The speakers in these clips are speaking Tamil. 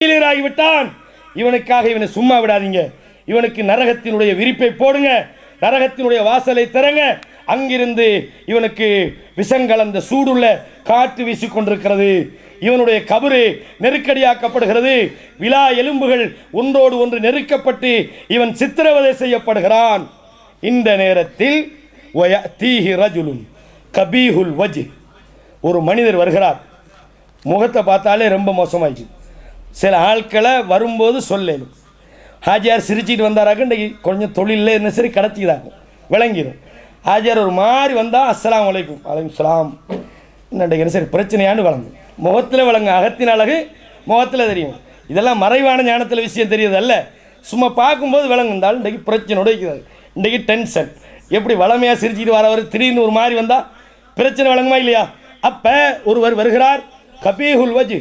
ஆகிவிட்டான். இவனுக்காக இவனை சும்மா விடாதீங்க. இவனுக்கு நரகத்தினுடைய விரிப்பை போடுங்க, நரகத்தினுடைய வாசலை திறங்க. அங்கிருந்து இவனுக்கு விஷங்கலந்த சூடுள்ள காற்று வீசிக்கொண்டிருக்கிறது. இவனுடைய கபரு நெருக்கடியாக்கப்படுகிறது. விலா எலும்புகள் ஒன்றோடு ஒன்று நெருக்கப்பட்டு இவன் சித்திரவதை செய்யப்படுகிறான். இந்த நேரத்தில் வயதீஹி ரஜுலுன் கபீஹுல் வஜ், ஒரு மனிதர் வருகிறார். முகத்தை பார்த்தாலே ரொம்ப மோசமாயிடுச்சு. சில ஆட்களை வரும்போது சொல்லணும். ஹாஜியார் சிரிச்சிட்டு வந்தாராக்க இன்றைக்கி கொஞ்சம் தொழிலில் என்ன சரி கடத்திதாக்கும் விளங்கிடும். ஹாஜியார் ஒரு மாதிரி வந்தால் அஸ்ஸலாமு அலைக்கும் வலைக்கும் சலாம் இன்றைக்கு என்ன சரி பிரச்சனையான்னு விளங்கும். முகத்தில் விளங்கும். அகத்தின் அழகு முகத்தில் தெரியும். இதெல்லாம் மறைவான ஞானத்தில் விஷயம் தெரியுது அல்ல, சும்மா பார்க்கும்போது விளங்குந்தால் இன்றைக்கு பிரச்சனை உடைக்கிறது. இன்றைக்கி டென்ஷன். எப்படி வளமையாக சிரிச்சிட்டு வரவர் திடீர்னு ஒரு மாதிரி வந்தால் பிரச்சனை விளங்குமா இல்லையா? அப்போ ஒருவர் வருகிறார். கபீஹுல் வஜ்,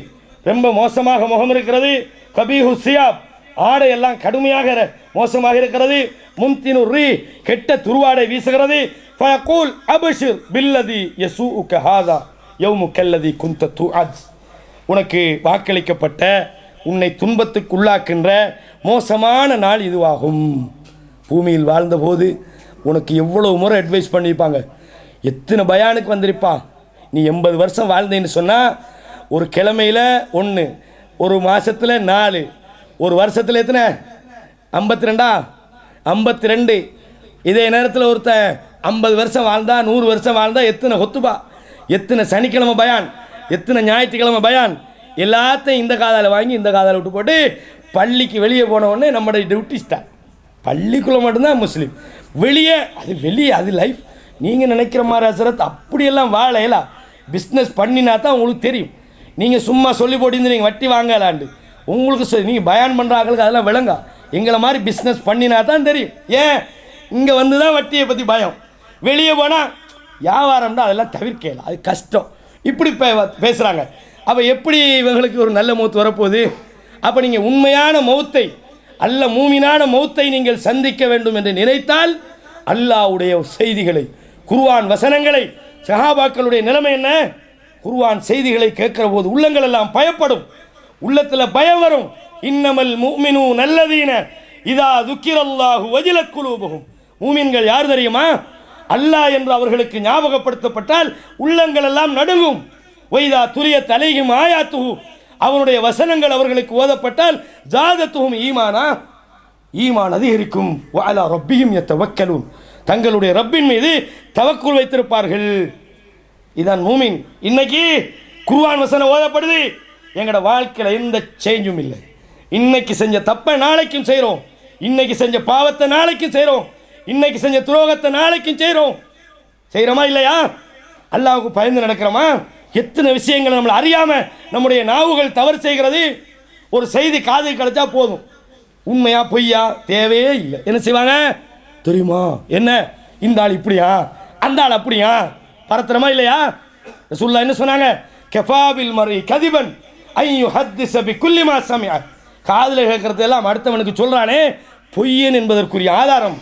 ரொம்ப மோசமாக முகம் இருக்கிறது. கபீஹு சியாப், ஆடையெல்லாம் கடுமையாக மோசமாக இருக்கிறது. முன்தினு ரீ, கெட்ட துருவாடை வீசுகிறது. ஃபயகூல் அபஷிர் பில்லதி யசூஉக ஹாதா யௌமுக்கல்லதி குந்த துஅத், உனக்கு வாக்களிக்கப்பட்ட உன்னை துன்பத்துக்கு உள்ளாக்கின்ற மோசமான நாள் இதுவாகும். பூமியில் வாழ்ந்தபோது உனக்கு எவ்வளோ முறை அட்வைஸ் பண்ணியிருப்பாங்க, எத்தனை பயானுக்கு வந்திருப்பான். நீ 80 வருஷம் வாழ்ந்தேன்னு சொன்னால் ஒரு கிழமையில் 1, ஒரு மாதத்தில் 4, ஒரு வருஷத்தில் எத்தனை 52 52. இதே நேரத்தில் ஒருத்தன் 50 வருஷம் வாழ்ந்தா 100 வருஷம் வாழ்ந்தா எத்தனை ஹொத்துபா, எத்தனை சனிக்கிழமை பயான், எத்தனை ஞாயிற்றுக்கிழமை பயான், எல்லாத்தையும் இந்த காதால் வாங்கி இந்த காதால் விட்டு போட்டு பள்ளிக்கு வெளியே போன உடனே நம்மளுடைய டியூட்டி ஸ்டார்ட். பள்ளிக்குள்ளே மட்டும்தான் முஸ்லீம், வெளியே அது லைஃப். நீங்கள் நினைக்கிற மாதிரி ஹசரத் அப்படியெல்லாம் வாழையலாம். பிஸ்னஸ் பண்ணினா தான் உங்களுக்கு தெரியும். நீங்கள் சும்மா சொல்லி போட்டிருந்து நீங்கள் வட்டி வாங்கலாண்டு உங்களுக்கு நீங்கள் பயான் பண்ணுறாங்களுக்கு அதெல்லாம் விளங்கா. எங்களை மாதிரி பிஸ்னஸ் பண்ணினா தான் தெரியும். ஏன் இங்கே வந்து தான் வட்டியை பற்றி பயம். வெளியே போனால் வியாபாரம்னா அதெல்லாம் தவிர்க்கலாம், அது கஷ்டம். இப்படி பேசுகிறாங்க. அப்போ எப்படி இவங்களுக்கு ஒரு நல்ல மௌத்து வரப்போகுது? அப்போ நீங்கள் உண்மையான மௌத்தை, அல்ல மூமினான மௌத்தை நீங்கள் சந்திக்க வேண்டும் என்று நினைத்தால் அல்லாஹ்வுடைய செய்திகளை, குர்ஆன் வசனங்களை, சஹாபாக்களுடைய நிலைமை என்ன? குர்ஆன் செய்திகளை கேட்கிற போது உள்ளங்கள் எல்லாம் பயப்படும், உள்ளத்தில் பயம் வரும். இன்னமல் முஃமினூன அல்லதீன இதா துக்கிரல்லாஹு வஜிலத் குலூபுஹும், மூமின்கள் யார் தெரியுமா? அல்லாஹ் என்று அவர்களுக்கு ஞாபகப்படுத்தப்பட்டால் உள்ளங்கள் எல்லாம் நடுங்கும். வைதா துலியத் அலைஹிம் ஆயாத்துஹு, அவனுடைய வசனங்கள் அவர்களுக்கு ஓதப்பட்டால் ஜாதத்துஹும் ஈமானா, ஈமான் அதிகரிக்கும். வஅலா ரப்பிஹிம் யதவக்கலூன், தங்களுடைய ரப்பின் மீது தவக்குல் வைத்திருப்பார்கள். இதான் மூமின். இன்னைக்கு குர்ஆன் வசனம் ஓதப்படுது, எங்களோட வாழ்க்கையில் எந்த சேஞ்சும் இல்லை. இன்னைக்கு செஞ்ச தப்பை நாளைக்கும் செய்கிறோம், இன்னைக்கு செஞ்ச பாவத்தை நாளைக்கும் செய்கிறோம், இன்னைக்கு செஞ்ச துரோகத்தை நாளைக்கும் செய்கிறோமா இல்லையா? அல்லாஹ்வுக்கு பயந்து நடக்கிறோமா? எத்தனை விஷயங்களை நம்மளை அறியாமல் நம்முடைய நாவுகள் தவறு செய்கிறது. ஒரு செய்தி காது கிடைச்சா போதும், உண்மையா பொய்யா தேவையே இல்லை. என்ன செய்வாங்க தெரியுமா? என்ன இந்த ஆள் இப்படியா, அந்த ஆள் அப்படியா, பரத்துறமா இல்லையா? ரசூலுல்லாஹ் என்ன சொன்னாங்க? கஃபாபில் மர்இ கதிபன் ஐயு ஹத்திஸ பிகுல்லி மா சமிஅ, காதில் கேட்கறதெல்லாம் அடுத்தவனுக்கு சொல்கிறானே பொய்யன் என்பதற்குரிய ஆதாரம்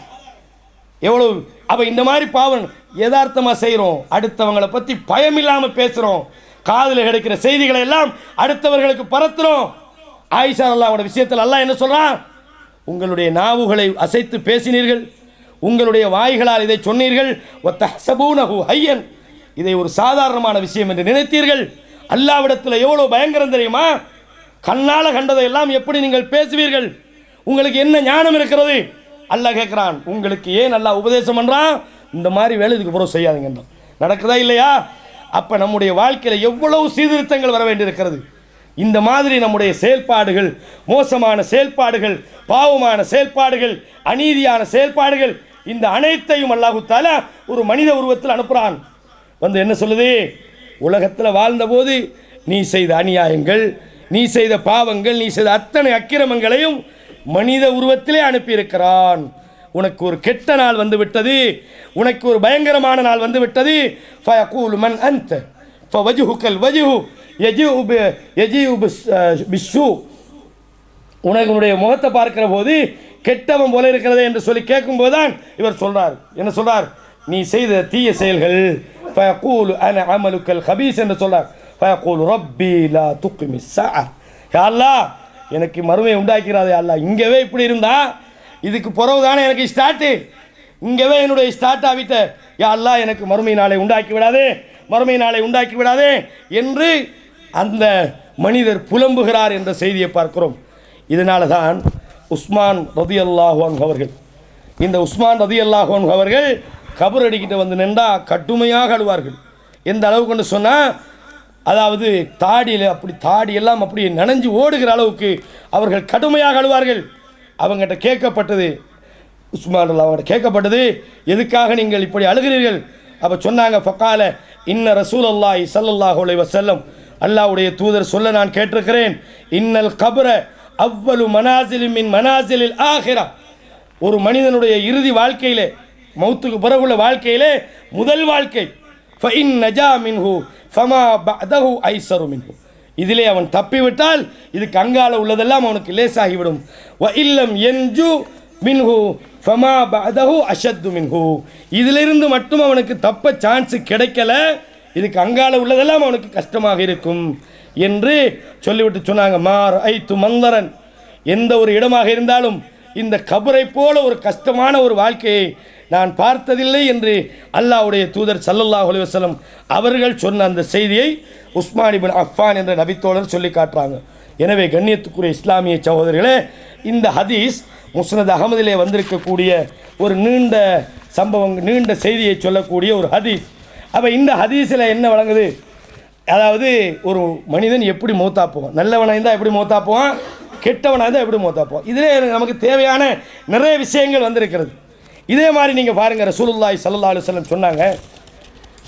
எவ்வளவு. அப்போ இந்த மாதிரி பாவம் யதார்த்தமாக செய்கிறோம், அடுத்தவங்களை பற்றி பயம் இல்லாமல் பேசுகிறோம், காதில் கிடைக்கிற செய்திகளை எல்லாம் அடுத்தவர்களுக்கு பரத்துறோம். ஆயிஷா அல்லாஹ்வோட விஷயத்தில் அல்லாஹ் என்ன சொல்கிறான்? உங்களுடைய நாவுகளை அசைத்து பேசினீர்கள், உங்களுடைய வாய்களால் இதை சொன்னீர்கள். வத்தஹ்சபூனஹு ஹய்யன், இதை ஒரு சாதாரணமான விஷயம் என்று நினைத்தீர்கள். அல்லாஹ்விடத்தில் எவ்வளோ பயங்கரம் தெரியுமா? கண்ணால் கண்டதை எல்லாம் எப்படி நீங்கள் பேசுவீர்கள்? உங்களுக்கு என்ன ஞானம் இருக்கிறது? அல்லாஹ் கேட்குறான். உங்களுக்கு ஏன் அல்லாஹ் உபதேசம் பண்ணுறான்? இந்த மாதிரி வேலை இதுக்கு பிறகு செய்யாதீங்க. நடக்குதா இல்லையா? அப்போ நம்முடைய வாழ்க்கையில் எவ்வளவு சீர்திருத்தங்கள் வர வேண்டியிருக்கிறது. இந்த மாதிரி நம்முடைய செயல்பாடுகள், மோசமான செயல்பாடுகள், பாவமான செயல்பாடுகள், அநீதியான செயல்பாடுகள், இந்த அனைத்தையும் அல்லாஹ் தஆலா ஒரு மனித உருவத்தில் அனுப்புகிறான். வந்து என்ன சொல்லுது? உலகத்தில் வாழ்ந்தபோது நீ செய்த அநியாயங்கள், நீ செய்த பாவங்கள், நீ செய்த அத்தனை அக்கிரமங்களையும் மனித உருவத்திலே அனுப்பியிருக்கிறான். உனக்கு ஒரு கெட்ட நாள் வந்து விட்டது, உனக்கு ஒரு பயங்கரமான நாள் வந்து விட்டது. ஃபயகூலு மன் அன்த ஃபவஜ்ஹுகல் வஜ்ஹு யஜீஉ பிஸ்ஸூ, உனக்குடைய முகத்தை பார்க்கிற போது கெட்டவன் போல இருக்கிறதே என்று சொல்லி கேட்கும்போது தான் இவர் சொல்றார். என்ன சொல்றார்? நீ செய்த தீய செயல்கள். ஃபயகூலு அன அமலுக்கல் ஹபீஸ் என்று சொல்றார். ஃபயகூலு ரப்பி லா துக்மிஸ் ஸஆ, யா அல்லாஹ் எனக்கு மறுமையை உண்டாக்கிறாதே அல்லாஹ். இங்கேவே இப்படி இருந்தா இதுக்கு பிறகு தானே எனக்கு ஸ்டார்ட்டு, இங்கேவே என்னுடைய ஸ்டார்ட் ஆகிட்ட. யா அல்லாஹ் எனக்கு மறுமை நாளை உண்டாக்கி விடாதே, மறுமை நாளை உண்டாக்கி விடாதே என்று அந்த மனிதர் புலம்புகிறார் என்ற செய்தியை பார்க்கிறோம். இதனால தான் உஸ்மான் ரதியல்லாஹு அன்ஹு அவர்கள், இந்த உஸ்மான் ரதியல்லாஹு அன்ஹு அவர்கள் கபர் அடிக்கிட்ட வந்து நின்றா கடுமையாக அழுவார்கள். எந்த அளவுக்கு சொன்னால், அதாவது தாடியில் அப்படி தாடியெல்லாம் அப்படி நனைஞ்சு ஓடுகிற அளவுக்கு அவர்கள் கடுமையாக அழுவார்கள். அவங்ககிட்ட கேட்கப்பட்டது, உஸ்மான் அவங்ககிட்ட கேட்கப்பட்டது, எதுக்காக நீங்கள் இப்படி அழுகிறீர்கள்? அப்போ சொன்னாங்க, ஃபக்கால இன்ன ரசூலல்லாஹி ஸல்லல்லாஹு அலைஹி வஸல்லம், அல்லாஹ்வுடைய தூதர் சொல்ல நான் கேட்டிருக்கிறேன், இன்னல் கபர அவ்வலு மனாசிலி மின் மனாசிலில் ஆஹிரா, ஒரு மனிதனுடைய இறுதி வாழ்க்கையிலே, மௌத்துக்கு பிறகுள்ள வாழ்க்கையிலே முதல் வாழ்க்கை, ஃபஇன் நஜா மின்ஹு ஃபமா பஅதஹு ஐஸரு மின்ஹு, இதிலே அவன் தப்பிவிட்டால் இதுக்கு அங்கால உள்ளதெல்லாம் அவனுக்கு லேசாகிவிடும். வ இல்லம் யன்ஜு மின்ஹு ஃபமா பஅதஹு அஷத்து மின்ஹு, இதிலிருந்து மட்டும் அவனுக்கு தப்ப சான்ஸ் கிடைக்கல, இதுக்கு அங்கால உள்ளதெல்லாம் அவனுக்கு கஷ்டமாக இருக்கும் என்று சொல்லிவிட்டு சொன்னாங்க, மார் ஐத்து மந்தரன், எந்த ஒரு இடமாக இருந்தாலும் இந்த கபரை போல ஒரு கஷ்டமான ஒரு வாழ்க்கையை நான் பார்த்ததில்லை என்று அல்லாஹ்வுடைய தூதர் ஸல்லல்லாஹு அலைஹி வஸல்லம் அவர்கள் சொன்ன அந்த செய்தியை உஸ்மான் இப்னு அஃபான் என்ற நபித்தோழர் சொல்லி காட்டுறாங்க. எனவே கண்ணியத்துக்குரிய இஸ்லாமிய சகோதரர்களே, இந்த ஹதீஸ் முஸ்னத் அகமதிலே வந்திருக்கக்கூடிய ஒரு நீண்ட சம்பவம், நீண்ட செய்தியை சொல்லக்கூடிய ஒரு ஹதீஸ். அப்போ இந்த ஹதீஸில் என்ன வழங்குது, அதாவது ஒரு மனிதன் எப்படி மௌத்தா போவான், நல்லவனாக இருந்தால் எப்படி மௌத்தா போவான், கெட்டவனாக இருந்தால் எப்படி மௌத்தா போவான், இதிலே நமக்கு தேவையான நிறைய விஷயங்கள் வந்திருக்கிறது. இதே மாதிரி நீங்கள் பாருங்கள், ரசூலுல்லாஹி ஸல்லல்லாஹு அலைஹி வஸல்லம் சொன்னாங்க,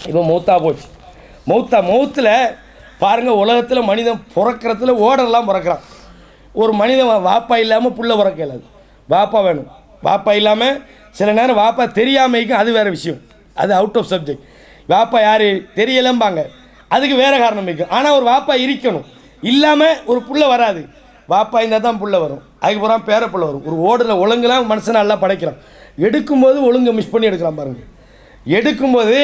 இப்போ மௌத்தா போச்சு, மௌத்தில் பாருங்கள், உலகத்தில் மனிதன் பிறக்கிறதுல ஓடெல்லாம் பிறக்கிறான். ஒரு மனிதன் வாப்பா இல்லாமல் புள்ள பிறக்க இல்லாது, வாப்பா வேணும். வாப்பா இல்லாமல் சில நேரம் வாப்பா தெரியாமைக்கும், அது வேறு விஷயம், அது அவுட் ஆஃப் சப்ஜெக்ட். வாப்பா யார் தெரியலம்பாங்க, அதுக்கு வேறு காரணம் வைக்கும். ஆனால் ஒரு வாப்பா இருக்கணும், இல்லாமல் ஒரு புள்ள வராது. வாப்பா இருந்தால் தான் புள்ள வரும், அதுக்கப்புறம் பேர புள்ள வரும். ஒரு ஓடில் ஒழுங்குலாம் மனுஷனை நல்லா படைக்கிறான், எடுக்கும்போது ஒழுங்கை மிஸ் பண்ணி எடுக்கிறான் பாருங்கள். எடுக்கும்போது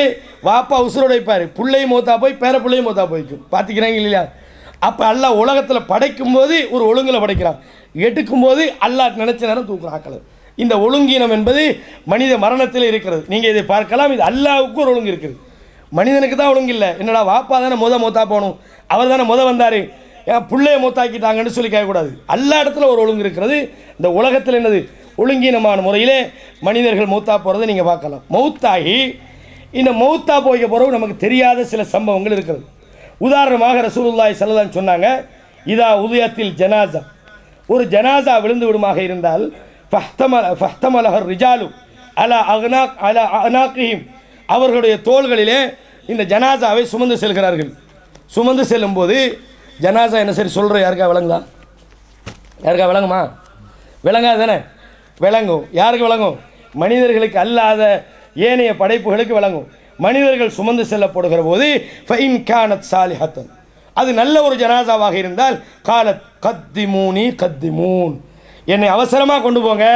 வாப்பா உசுரோட வைப்பார், பிள்ளையும் மூத்தா போய் பேர பிள்ளையும் மூத்தா போய்க்கும், பார்த்துக்கிறாங்க இல்லையா? அப்போ அல்லாஹ் உலகத்தில் படைக்கும்போது ஒரு ஒழுங்கில் படைக்கிறான், எடுக்கும்போது அல்லாஹ் நினச்ச நேரம் தூக்குறான் ஆக்களை. இந்த ஒழுங்கீனம் என்பது மனித மரணத்தில் இருக்கிறது. நீங்கள் இதை பார்க்கலாம், இது அல்லாஹ்வுக்கு ஒரு ஒழுங்கு இருக்குது, மனிதனுக்கு தான் ஒழுங்கு இல்லை. என்னடா வாப்பா தானே மூத்தா போகணும், அவர் தானே வந்தார், ஏன் பிள்ளைய மூத்தாக்கிட்டாங்கன்னு சொல்லி கேட்கக்கூடாது. எல்லா இடத்துல ஒரு ஒழுங்கு இருக்கிறது. இந்த உலகத்தில் என்னது ஒழுங்கீனமான முறையிலே மனிதர்கள் மௌத்தா போகிறத நீங்கள் பார்க்கலாம். மௌத்தாகி இந்த மௌத்தா போய்க்க போகிறவங்க நமக்கு தெரியாத சில சம்பவங்கள் இருக்கிறது. உதாரணமாக ரசூலுல்லாஹி ஸல்லல்லாஹு அலைஹி வஸல்லம் சொன்னாங்க, இதா உதயத்தில் ஜனாசா, ஒரு ஜனாசா விழுந்து விடுமாக இருந்தால், ஃபஹ்தமலஹர் ரிஜாலு அலா அனாகிஹிம், அவர்களுடைய தோள்களிலே இந்த ஜனாசாவை சுமந்து செல்கிறார்கள். சுமந்து செல்லும்போது ஜனாசா என்ன சரி சொல்கிற யாருக்கா விளங்குதா? யாருக்கா விளங்குமா? விளங்காது தானே? விளங்கும். யாருக்கு விளங்கும்? மனிதர்களுக்கு அல்லாத ஏனைய படைப்புகளுக்கு விளங்கும். மனிதர்கள் சுமந்து செல்லப்படுகிற போது ஃபைன் கானத் சாலிஹத்தன், அது நல்ல ஒரு ஜனாசாவாக இருந்தால், காலத் கத்திமூனி கத்திமூன், என்னை அவசரமாக கொண்டு போங்க,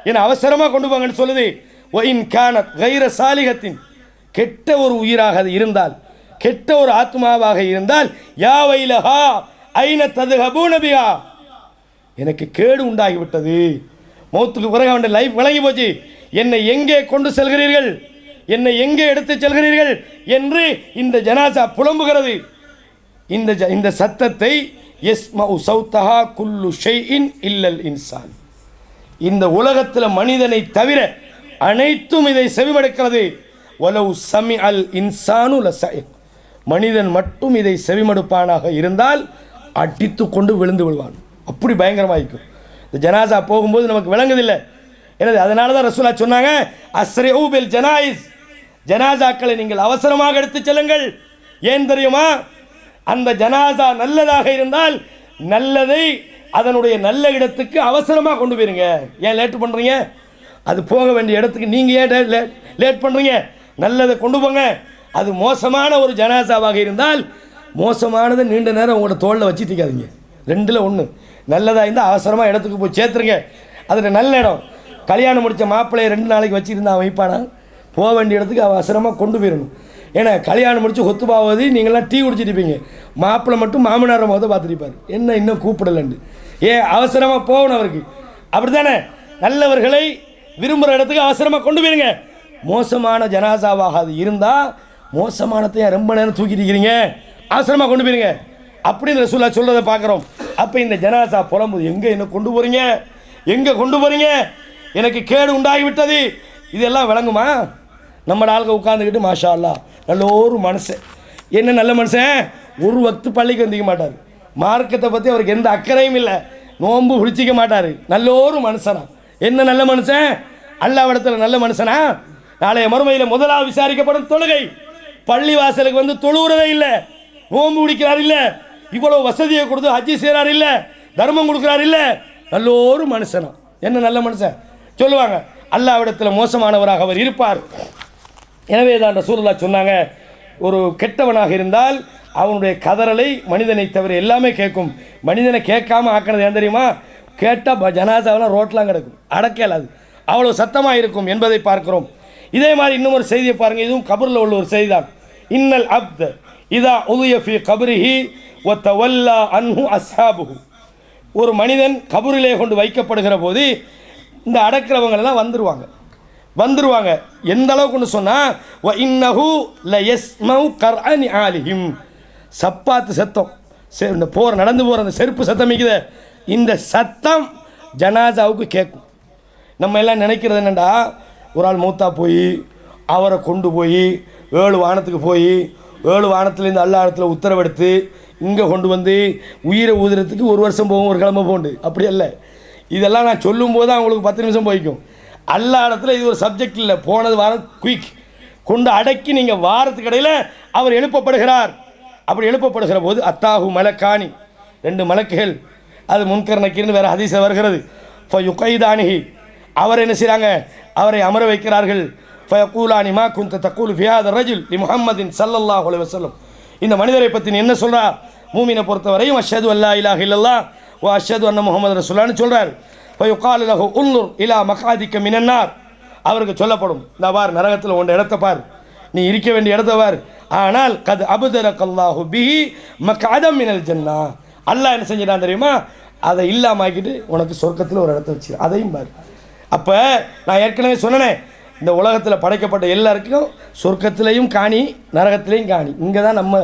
என்னை அவசரமாக கொண்டு போங்கன்னு சொல்லுது. ஒயின் கானத் கைர சாலிஹத்தின், கெட்ட ஒரு உயிராக அது இருந்தால், கெட்ட ஒரு ஆத்மாவாக இருந்தால், யா வைலஹா ஐன ததுஹபூன பிஹா, எனக்கு கேடு உண்டாகிவிட்டது, மௌத்துக்கு பிறகு அவன் லைஃப் விளங்கி போச்சு, என்னை எங்கே கொண்டு செல்கிறீர்கள், என்னை எங்கே எடுத்து செல்கிறீர்கள் என்று இந்த ஜனாசா புலம்புகிறது. இந்த சத்தத்தை யஸ்மஉ சௌத்தஹா குல்லு ஷைஇன் இல்லல் இன்சான், இந்த உலகத்தில் மனிதனை தவிர அனைத்தும் இதை செவிமடுக்கிறது. வலவு சமி அல் இன்சானு லசஇக், மனிதன் மட்டும் இதை செவிமடுப்பானாக இருந்தால் அடித்து கொண்டு விழுந்து விடுவான், அப்படி பயங்கரமாக இருக்கும். இந்த ஜனாசா போகும்போது நமக்கு விளங்குதில்லை. எனது அதனால தான் ரசூலா சொன்னாங்க, அஸ்ரிஉ பில் ஜனாயிஸ், ஜனாசாக்களை நீங்கள் அவசரமாக எடுத்து செல்லுங்கள். ஏன் தெரியுமா? அந்த ஜனாசா நல்லதாக இருந்தால் நல்லதை அதனுடைய நல்ல இடத்துக்கு அவசரமாக கொண்டு போயிருங்க. ஏன் லேட் பண்ணுறீங்க? அது போக வேண்டிய இடத்துக்கு நீங்கள் ஏன் லேட் பண்ணுறீங்க? நல்லதை கொண்டு போங்க. அது மோசமான ஒரு ஜனாசாவாக இருந்தால், மோசமானதை நீண்ட நேரம் உங்களோட தோளில் வச்சு தீக்காதீங்க. ரெண்டில் ஒன்று. நல்லதாக இருந்தால் அவசரமாக இடத்துக்கு போய் சேர்த்துருங்க. அதில் நல்ல இடம். கல்யாணம் முடித்த மாப்பிள்ளையை 2 நாளைக்கு வச்சுருந்தா வைப்பானா? போக வேண்டிய இடத்துக்கு அவசரமாக கொண்டு போயிடணும். ஏன்னா கல்யாணம் முடித்து கொத்துப்பாவது நீங்களாம் டீ குடிச்சிருப்பீங்க, மாப்பிள்ளை மட்டும் மாமனாரை முகத்தை பார்த்துருப்பார், என்ன இன்னும் கூப்பிடலண்டு. ஏன் அவசரமாக போகணும் அவருக்கு, அப்படி தானே? நல்லவர்களை விரும்புகிற இடத்துக்கு அவசரமாக கொண்டு போயிருங்க. மோசமான ஜனாசாவாக அது இருந்தால் மோசமானத்தையும் ரொம்ப நேரம் தூக்கிட்டு இருக்கிறீங்க, அவசரமாக கொண்டு போயிருங்க அப்படின்னு ரசூலுல்லாஹ் சொல்கிறத பார்க்குறோம். அப்போ இந்த ஜனாசா புலம்புது, எங்கே என்ன கொண்டு போகிறீங்க, எங்கே கொண்டு போகிறீங்க, எனக்கு கேடு உண்டாகிவிட்டது. இதெல்லாம் விளங்குமா? நம்ம ஆளுங்க உட்காந்துக்கிட்டு மாஷா அல்லாஹ் நல்ல ஒரு மனுஷன், என்ன நல்ல மனுஷன், ஒரு வக்து பள்ளிக்கு வந்திக்க மாட்டார், மார்க்கத்தை பற்றி அவருக்கு எந்த அக்கறையும் இல்லை, நோன்பு பிடிச்சிக்க மாட்டார், நல்ல ஒரு மனுஷனா. என்ன நல்ல மனுஷன்? அல்லாஹ்விடத்தில் நல்ல மனுஷனா? நாளைய மறுமையில் முதலாவது விசாரிக்கப்படும் தொழுகை. பள்ளி வாசலுக்கு வந்து தொழுகிறதே இல்லை, நோன்பு பிடிக்கிறார் இல்லை, இவ்வளோ வசதியை கொடுத்து ஹஜ்ஜி செய்கிறார் இல்லை, தர்மம் கொடுக்குறார் இல்லை, நல்ல ஒரு மனுஷனா. என்ன நல்ல மனுஷன் சொல்லுவாங்க? அல்லாஹ்விடத்தில் மோசமானவராக அவர் இருப்பார். எனவே தான் ரசூலுல்லாஹ் சொன்னாங்க, ஒரு கெட்டவனாக இருந்தால் அவனுடைய கதறலை மனிதனை தவிர எல்லாமே கேட்கும். மனிதனை கேட்காம ஆக்கினது ஏன் தெரியுமா? கேட்டால் ஜனாசாவெல்லாம் ரோட்லாம் கிடக்கும், அடக்கலாது, அவ்வளோ சத்தமாக இருக்கும் என்பதை பார்க்கிறோம். இதே மாதிரி இன்னும் ஒரு செய்தியை பாருங்கள், இதுவும் கபரில் உள்ள ஒரு செய்தி தான். இன்னல் அப்த இதா உதுய ஃபி கபரிஹி வ தவல்லா அன்ஹு அஸ்ஹாபுஹு. ஒரு மனிதன் கபரிலே கொண்டு வைக்கப்படுகிற போது இந்த அடக்கிறவங்களெல்லாம் வந்துருவாங்க. எந்த அளவுக்குன்னு சொன்னால் வ இன்னஹு ல யஸ்மௌ கர்அனி ஆலிஹிம், சப்பாத்து சத்தம், இந்த நடந்து போகிற அந்த செருப்பு சத்தம் இருக்குது, இந்த சத்தம் ஜனாசாவுக்கு கேட்கும். நம்ம எல்லாம் நினைக்கிறது என்னென்னா, ஒரு ஆள் மூத்தா போய் அவரை கொண்டு போய் 7 வானத்துக்கு போய் 7 வானத்துலேருந்து அல்லாஹ்விடத்தில் உத்தரவெடுத்து இங்கே கொண்டு வந்து உயிரை ஊதுறதுக்கு 1 வருஷம் போகும், ஒரு கிழமை போண்டு, அப்படி இல்லை. இதெல்லாம் நான் சொல்லும்போது அவங்களுக்கு 10 நிமிஷம் போய்க்கும். அல்லாஹ்விடத்தில் இது ஒரு சப்ஜெக்ட் இல்லை, போனது வாரம் குயிக் கொண்டு அடக்கி நீங்கள் வாரத்துக்கு இடையில் அவர் எழுப்பப்படுகிறார். அப்படி எழுப்பப்படுகிற போது அத்தாஹு மலக்கானி, 2 மலக்குகள், அது முன்கர் நக்கீர்னு வேறு ஹதீஸில் வருகிறது. ஃபயுகைதானிஹி, அவர் என்ன செய்கிறாங்க, அவரை அமர வைக்கிறார்கள். ஃபயகூலானி மா குந்த தக்கூலு ஃபி ஹாதா ரஜுல் லி முஹம்மதின் ஸல்லல்லாஹு அலைஹி வஸல்லம். இந்த மனிதரை பற்றி நீ என்ன சொல்கிறா? மூமினை பொறுத்தவரையும் அஷ்ஹது அல்லா இலாஹ இல்லல்லாஹ் வ அஷ்ஹது அன்ன முஹம்மது ரசூலுல்லாஹ்னு சொல்கிறார். ஃபயுகாலு லஹு உன்னுர் இலா மகாதிக்க மினன்னார், அவருக்கு சொல்லப்படும், இந்த பார் நரகத்தில் உண்ட இடத்த பார், நீ இருக்க வேண்டிய இடத்த பார், ஆனால் கத் அபுதரக்கல்லாஹு பிஹி மக்அதம் மினல் ஜன்னா, அல்லாஹ் என்ன செஞ்சிட்டான் தெரியுமா, அதை இல்லாமாக்கிட்டு உனக்கு சொர்க்கத்தில் ஒரு இடத்த வச்சு அதையும் பாரு. அப்போ நான் ஏற்கனவே சொன்னேன், இந்த உலகத்தில் படைக்கப்பட்ட எல்லாருக்கும் சொர்க்கத்திலையும் காணி, நரகத்திலையும் காணி. இங்கே தான் நம்ம